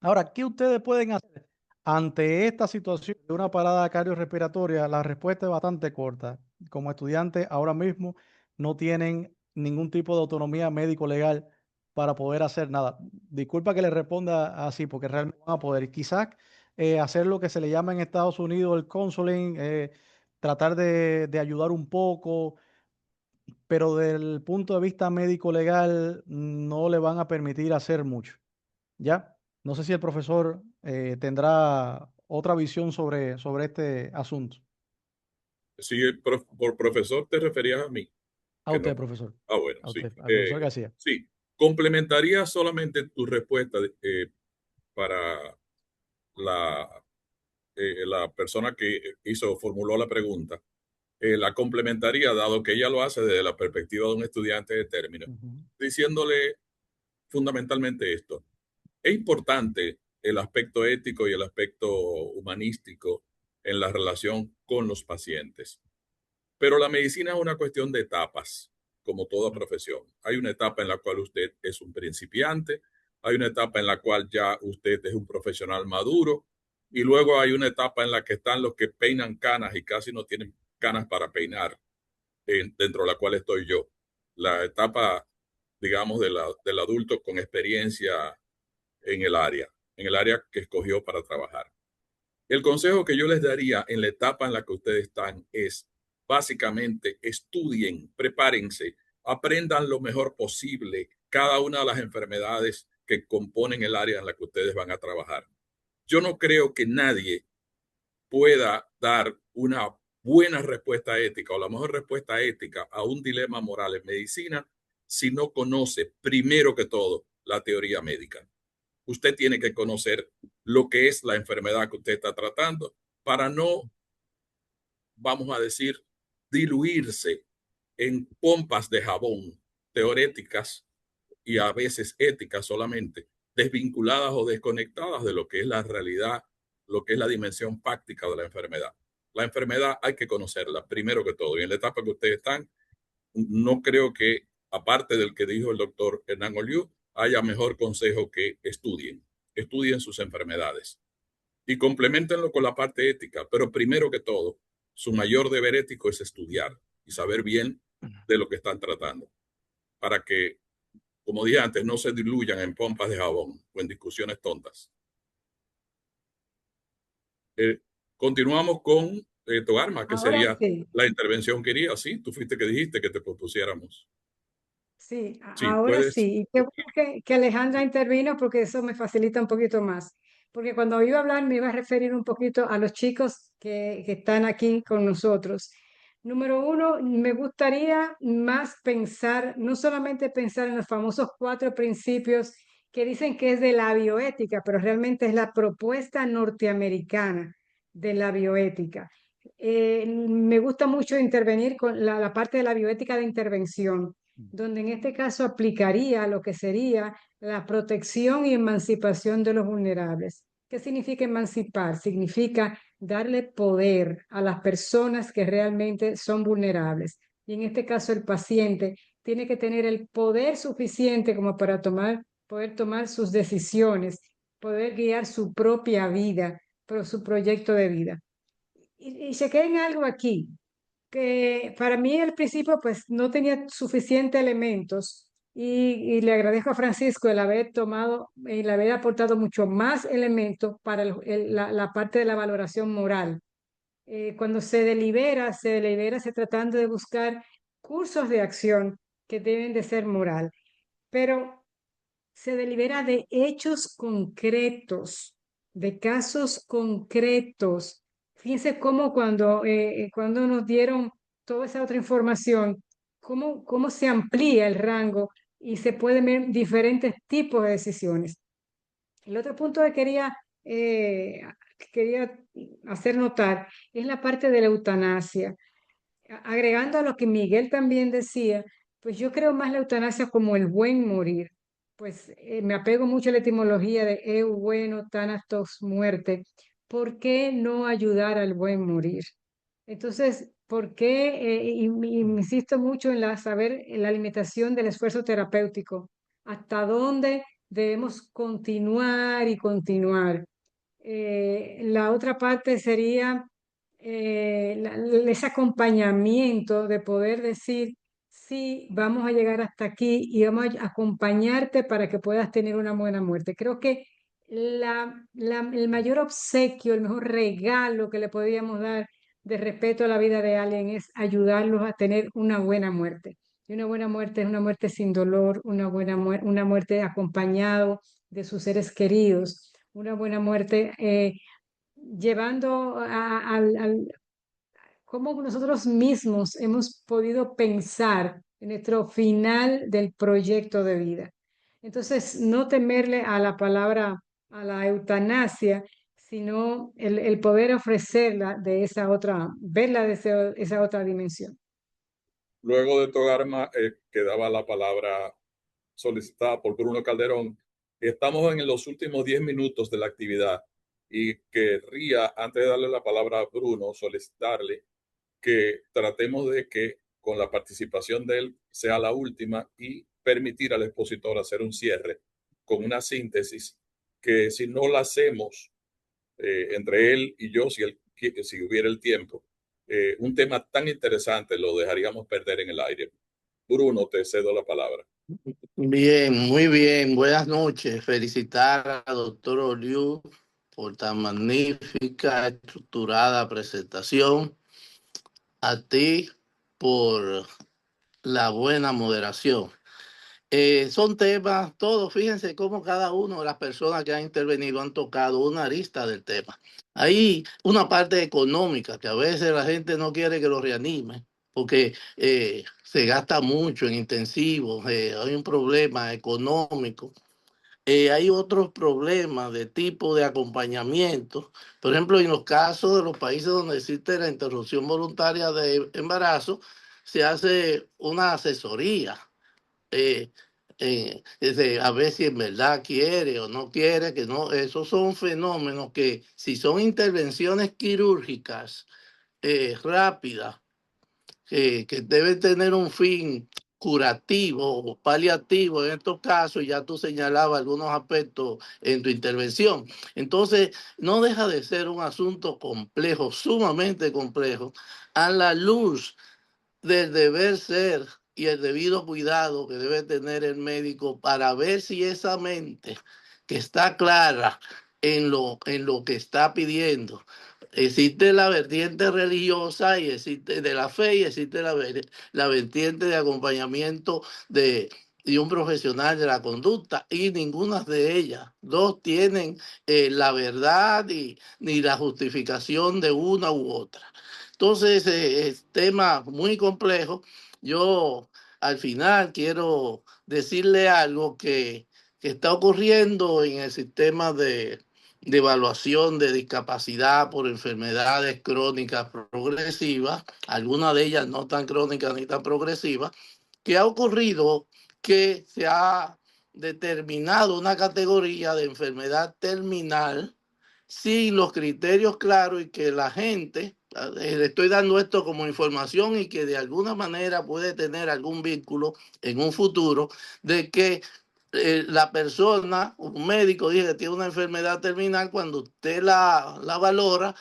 Ahora, ¿qué ustedes pueden hacer ante esta situación de una parada cardiorrespiratoria? La respuesta es bastante corta. Como estudiantes, ahora mismo no tienen ningún tipo de autonomía médico-legal para poder hacer nada. Disculpa que le responda así, porque realmente van a poder. Quizás hacer lo que se le llama en Estados Unidos el counseling, tratar de ayudar un poco, pero del punto de vista médico-legal no le van a permitir hacer mucho, ¿ya? No sé si el profesor tendrá otra visión sobre este asunto. Si por profesor te referías a mí, A que usted, no. profesor. Ah, bueno, A sí. usted, al profesor García. Sí, complementaría solamente tu respuesta para la, la persona que formuló la pregunta. La complementaría, dado que ella lo hace desde la perspectiva de un estudiante de término, Ujú. diciéndole fundamentalmente esto. Es importante el aspecto ético y el aspecto humanístico en la relación con los pacientes. Pero la medicina es una cuestión de etapas, como toda profesión. Hay una etapa en la cual usted es un principiante, hay una etapa en la cual ya usted es un profesional maduro, y luego hay una etapa en la que están los que peinan canas y casi no tienen canas para peinar, dentro de la cual estoy yo. La etapa, digamos, del adulto con experiencia en el área que escogió para trabajar. El consejo que yo les daría en la etapa en la que ustedes están es básicamente estudien, prepárense, aprendan lo mejor posible cada una de las enfermedades que componen el área en la que ustedes van a trabajar. Yo no creo que nadie pueda dar una buena respuesta ética o la mejor respuesta ética a un dilema moral en medicina si no conoce primero que todo la teoría médica. Usted tiene que conocer lo que es la enfermedad que usted está tratando para no, vamos a decir, diluirse en pompas de jabón teoréticas y a veces éticas solamente, desvinculadas o desconectadas de lo que es la realidad, lo que es la dimensión práctica de la enfermedad. La enfermedad hay que conocerla primero que todo. Y en la etapa que ustedes están, no creo que, aparte del que dijo el doctor Hernán Oliu, haya mejor consejo que estudien sus enfermedades. y complementenlo con la parte ética, pero primero que todo, su mayor deber ético es estudiar y saber bien de lo que están tratando, para que, como dije antes, no se diluyan en pompas de jabón o en discusiones tontas. Continuamos con Togarma, que Ahora sería sí. la intervención que quería. Sí, tú fuiste que dijiste que te propusiéramos. Sí, Sí, ahora puedes. sí. Y qué bueno que Alejandra intervino porque eso me facilita un poquito más. Porque cuando iba a hablar me iba a referir un poquito a los chicos que están aquí con nosotros. Número uno, me gustaría más pensar, no solamente pensar en los famosos 4 principios que dicen que es de la bioética, pero realmente es la propuesta norteamericana de la bioética. Me gusta mucho intervenir con la parte de la bioética de intervención donde en este caso aplicaría lo que sería la protección y emancipación de los vulnerables. ¿Qué significa emancipar? Significa darle poder a las personas que realmente son vulnerables. Y en este caso el paciente tiene que tener el poder suficiente como para poder tomar sus decisiones, poder guiar su propia vida, pero su proyecto de vida. Y se queda en algo aquí, que para mí al principio pues no tenía suficientes elementos y le agradezco a Francisco el haber tomado, el haber aportado mucho más elementos para la parte de la valoración moral. Cuando se delibera, se tratando de buscar cursos de acción que deben de ser moral, pero se delibera de hechos concretos, de casos concretos. Fíjense cómo cuando nos dieron toda esa otra información, cómo se amplía el rango y se pueden ver diferentes tipos de decisiones. El otro punto que quería hacer notar es la parte de la eutanasia. Agregando a lo que Miguel también decía, pues yo creo más la eutanasia como el buen morir. Pues me apego mucho a la etimología de eu bueno, thanatos, muerte. ¿Por qué no ayudar al buen morir? Entonces, ¿por qué? Y insisto mucho en saber en la limitación del esfuerzo terapéutico. ¿Hasta dónde debemos continuar y continuar? La otra parte sería ese acompañamiento de poder decir, sí, vamos a llegar hasta aquí y vamos a acompañarte para que puedas tener una buena muerte. Creo que el mayor obsequio, el mejor regalo que le podríamos dar de respeto a la vida de alguien es ayudarlos a tener una buena muerte. Y una buena muerte es una muerte sin dolor, una muerte acompañado de sus seres queridos, una buena muerte llevando cómo nosotros mismos hemos podido pensar en nuestro final del proyecto de vida. Entonces, no temerle a la palabra, a la eutanasia, sino el poder ofrecerla de esa otra, verla de esa otra dimensión. Luego de Togarma, quedaba la palabra solicitada por Bruno Calderón. Estamos en los últimos 10 minutos de la actividad y querría, antes de darle la palabra a Bruno, solicitarle que tratemos de que con la participación de él sea la última y permitir al expositor hacer un cierre con una síntesis que si no la hacemos entre él y yo, si hubiera el tiempo, un tema tan interesante lo dejaríamos perder en el aire. Bruno, te cedo la palabra. Bien, muy bien. Buenas noches. Felicitar al doctor Oliu por tan magnífica, estructurada presentación. A ti por la buena moderación. Son temas, todos, fíjense cómo cada una de las personas que han intervenido han tocado una arista del tema. Hay una parte económica que a veces la gente no quiere que lo reanime porque se gasta mucho en intensivos, hay un problema económico. Hay otros problemas de tipo de acompañamiento. Por ejemplo, en los casos de los países donde existe la interrupción voluntaria de embarazo, se hace una asesoría a ver si en verdad quiere o no quiere, que no, esos son fenómenos que si son intervenciones quirúrgicas rápidas, que deben tener un fin curativo o paliativo en estos casos, y ya tú señalabas algunos aspectos en tu intervención. Entonces, no deja de ser un asunto complejo, sumamente complejo, a la luz del deber ser y el debido cuidado que debe tener el médico para ver si esa mente que está clara en lo que está pidiendo. Existe la vertiente religiosa y existe de la fe y existe la vertiente de acompañamiento de un profesional de la conducta, y ninguna de ellas dos tienen la verdad ni la justificación de una u otra. Entonces, es tema muy complejo. Yo al final quiero decirle algo que está ocurriendo en el sistema de evaluación de discapacidad por enfermedades crónicas progresivas, algunas de ellas no tan crónicas ni tan progresivas, que ha ocurrido que se ha determinado una categoría de enfermedad terminal sin los criterios claros, y que la gente, le estoy dando esto como información y que de alguna manera puede tener algún vínculo en un futuro, de que la persona, un médico dice que tiene una enfermedad terminal, cuando usted la valora,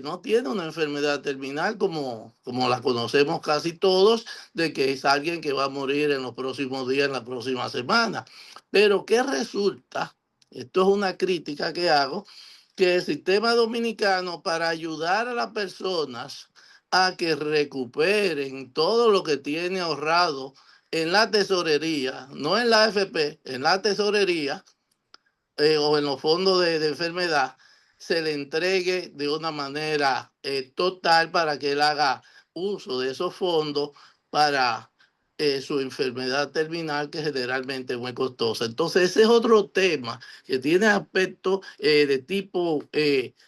no tiene una enfermedad terminal como la conocemos casi todos, de que es alguien que va a morir en los próximos días, en la próxima semana. Pero ¿qué resulta? Esto es una crítica que hago, que el sistema dominicano, para ayudar a las personas a que recuperen todo lo que tiene ahorrado en la tesorería, no en la AFP, en la tesorería, o en los fondos de enfermedad, se le entregue de una manera total para que él haga uso de esos fondos para su enfermedad terminal, que generalmente es muy costosa. Entonces, ese es otro tema que tiene aspectos de tipo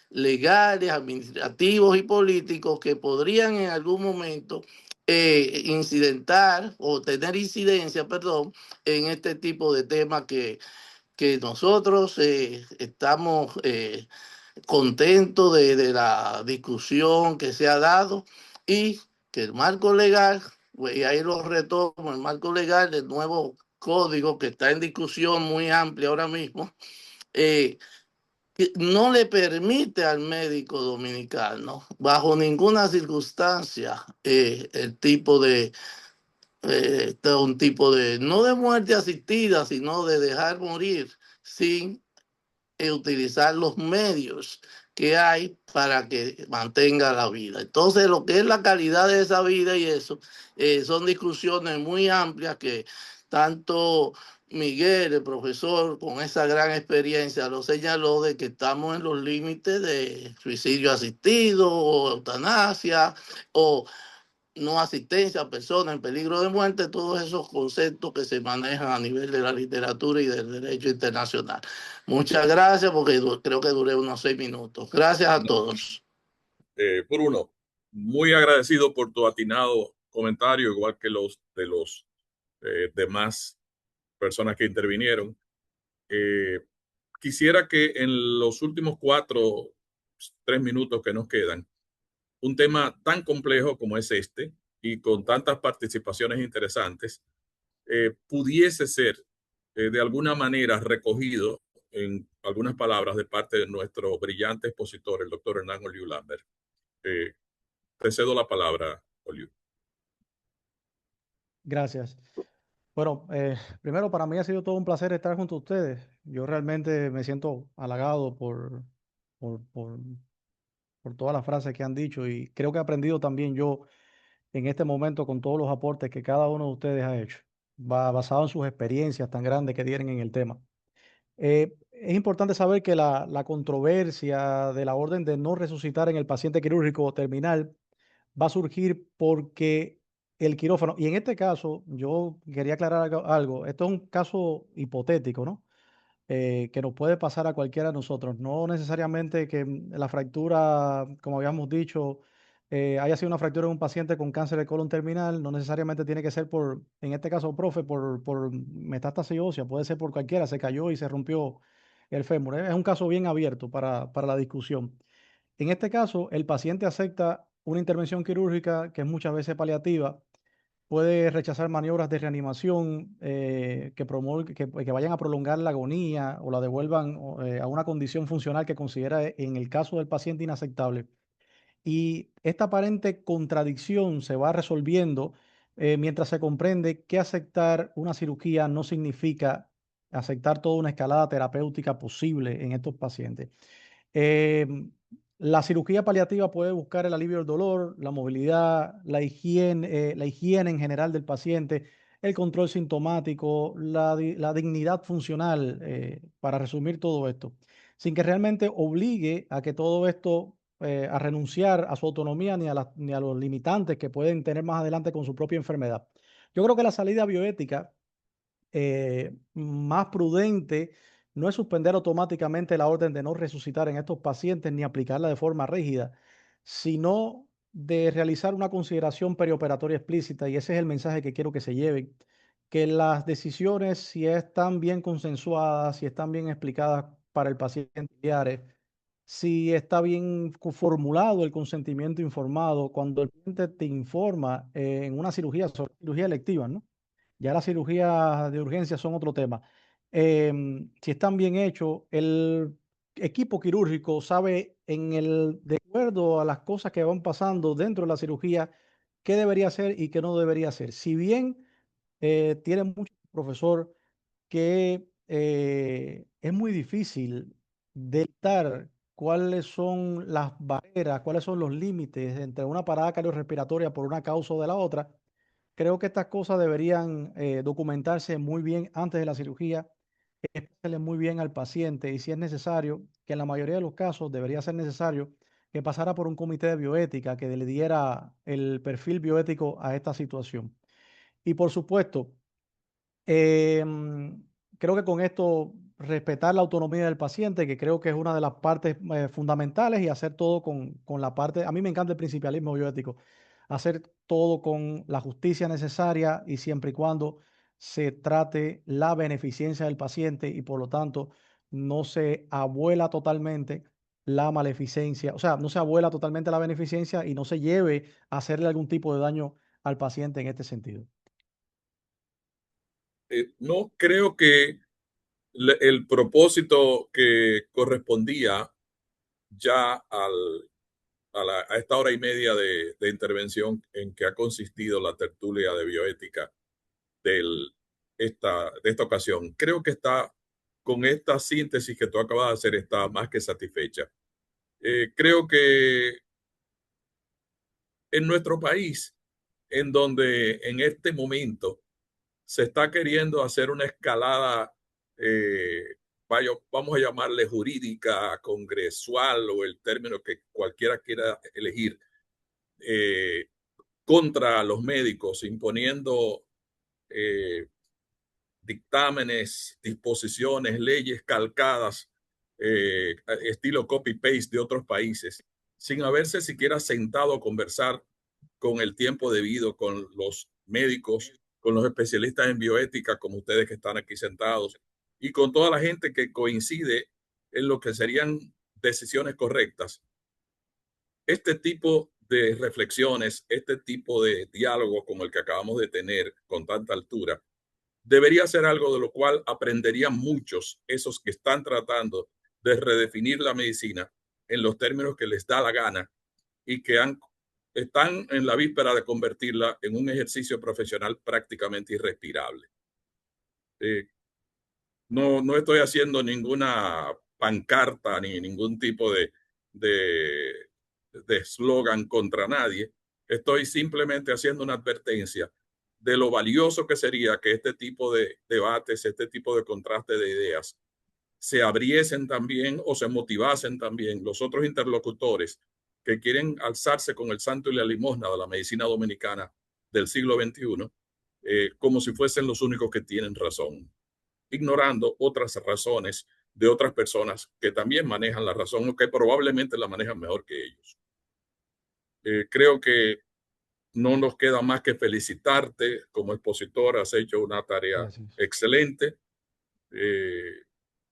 legales, administrativos y políticos, que podrían en algún momento incidentar o tener incidencia, perdón, en este tipo de temas que nosotros estamos contentos de la discusión que se ha dado, y que el marco legal, pues, y ahí lo retomo, el marco legal del nuevo código que está en discusión muy amplia ahora mismo, que no le permite al médico dominicano, bajo ninguna circunstancia, el tipo de un tipo de, no de muerte asistida, sino de dejar morir sin utilizar los medios que hay para que mantenga la vida. Entonces, lo que es la calidad de esa vida y eso, son discusiones muy amplias que tanto Miguel, el profesor, con esa gran experiencia, lo señaló, de que estamos en los límites de suicidio asistido o eutanasia o no asistencia a personas en peligro de muerte, todos esos conceptos que se manejan a nivel de la literatura y del derecho internacional. Muchas gracias, porque creo que duré unos 6 minutos. Gracias a todos. Bruno, muy agradecido por tu atinado comentario, igual que los de los demás personas que intervinieron. Quisiera que en los últimos 3 minutos que nos quedan, un tema tan complejo como es este y con tantas participaciones interesantes, pudiese ser de alguna manera recogido en algunas palabras de parte de nuestro brillante expositor, el doctor Hernán Oliu Lambert. Te cedo la palabra, Oliu. Gracias. Bueno, primero, para mí ha sido todo un placer estar junto a ustedes. Yo realmente me siento halagado por, por, por todas las frases que han dicho, y creo que he aprendido también yo en este momento con todos los aportes que cada uno de ustedes ha hecho, basado en sus experiencias tan grandes que tienen en el tema. Es importante saber que la controversia de la orden de no resucitar en el paciente quirúrgico terminal va a surgir porque el quirófano, y en este caso yo quería aclarar algo, esto es un caso hipotético, ¿no? Que nos puede pasar a cualquiera de nosotros, no necesariamente que la fractura, como habíamos dicho, haya sido una fractura en un paciente con cáncer de colon terminal, no necesariamente tiene que ser por, en este caso, profe, por metástasis ósea, puede ser por cualquiera, se cayó y se rompió el fémur. Es un caso bien abierto para la discusión. En este caso, el paciente acepta una intervención quirúrgica que es muchas veces paliativa, puede rechazar maniobras de reanimación que vayan a prolongar la agonía o la devuelvan a una condición funcional que considera en el caso del paciente inaceptable. Y esta aparente contradicción se va resolviendo mientras se comprende que aceptar una cirugía no significa aceptar toda una escalada terapéutica posible en estos pacientes. Em, la cirugía paliativa puede buscar el alivio del dolor, la movilidad, la higiene en general del paciente, el control sintomático, la dignidad funcional, para resumir todo esto, sin que realmente obligue a que todo esto, a renunciar a su autonomía ni a los limitantes que pueden tener más adelante con su propia enfermedad. Yo creo que la salida bioética más prudente no es suspender automáticamente la orden de no resucitar en estos pacientes ni aplicarla de forma rígida, sino de realizar una consideración perioperatoria explícita, y ese es el mensaje que quiero que se lleven, que las decisiones, si están bien consensuadas, si están bien explicadas para el paciente, si está bien formulado el consentimiento informado, cuando el paciente te informa en una cirugía, sobre cirugía electiva, ¿no? Ya las cirugías de urgencia son otro tema. Si están bien hechos, el equipo quirúrgico sabe de acuerdo a las cosas que van pasando dentro de la cirugía, qué debería hacer y qué no debería hacer. Si bien tiene mucho profesor que es muy difícil detectar cuáles son las barreras, cuáles son los límites entre una parada cardiorrespiratoria por una causa o de la otra. Creo que estas cosas deberían documentarse muy bien antes de la cirugía, explicarle muy bien al paciente, y si es necesario, que en la mayoría de los casos debería ser necesario que pasara por un comité de bioética que le diera el perfil bioético a esta situación. Y por supuesto, Em, creo que con esto respetar la autonomía del paciente, que creo que es una de las partes fundamentales, y hacer todo con la parte, a mí me encanta el principialismo bioético, hacer todo con la justicia necesaria y siempre y cuando se trate la beneficencia del paciente y por lo tanto no se abuela totalmente la maleficencia, o sea, no se abuela totalmente la beneficencia y no se lleve a hacerle algún tipo de daño al paciente en este sentido. No creo que el propósito que correspondía ya a esta hora y media de intervención en que ha consistido la tertulia de bioética de esta ocasión, creo que está con esta síntesis que tú acabas de hacer, está más que satisfecha. Creo que en nuestro país, en donde en este momento se está queriendo hacer una escalada, vamos a llamarle jurídica, congresual o el término que cualquiera quiera elegir, contra los médicos, imponiendo dictámenes, disposiciones, leyes calcadas, estilo copy-paste de otros países, sin haberse siquiera sentado a conversar con el tiempo debido, con los médicos, con los especialistas en bioética, como ustedes que están aquí sentados, y con toda la gente que coincide en lo que serían decisiones correctas. Este tipo de reflexiones, este tipo de diálogo como el que acabamos de tener con tanta altura, debería ser algo de lo cual aprenderían muchos esos que están tratando de redefinir la medicina en los términos que les da la gana y que están en la víspera de convertirla en un ejercicio profesional prácticamente irrespirable. No estoy haciendo ninguna pancarta ni ningún tipo de eslogan contra nadie. Estoy simplemente haciendo una advertencia de lo valioso que sería que este tipo de debates, este tipo de contraste de ideas, se abriesen también o se motivasen también los otros interlocutores que quieren alzarse con el santo y la limosna de la medicina dominicana del siglo XXI, como si fuesen los únicos que tienen razón, ignorando otras razones de otras personas que también manejan la razón o que probablemente la manejan mejor que ellos. Creo que no nos queda más que felicitarte como expositor, has hecho una tarea Gracias. excelente.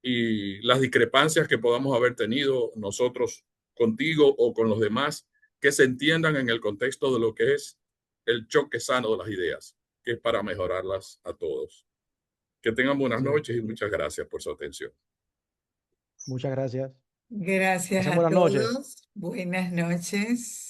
Y las discrepancias que podamos haber tenido nosotros contigo o con los demás, que se entiendan en el contexto de lo que es el choque sano de las ideas, que es para mejorarlas a todos. Que tengan buenas noches y muchas gracias por su atención. Muchas gracias. Gracias Pasen a buenas noches. todos. Buenas noches.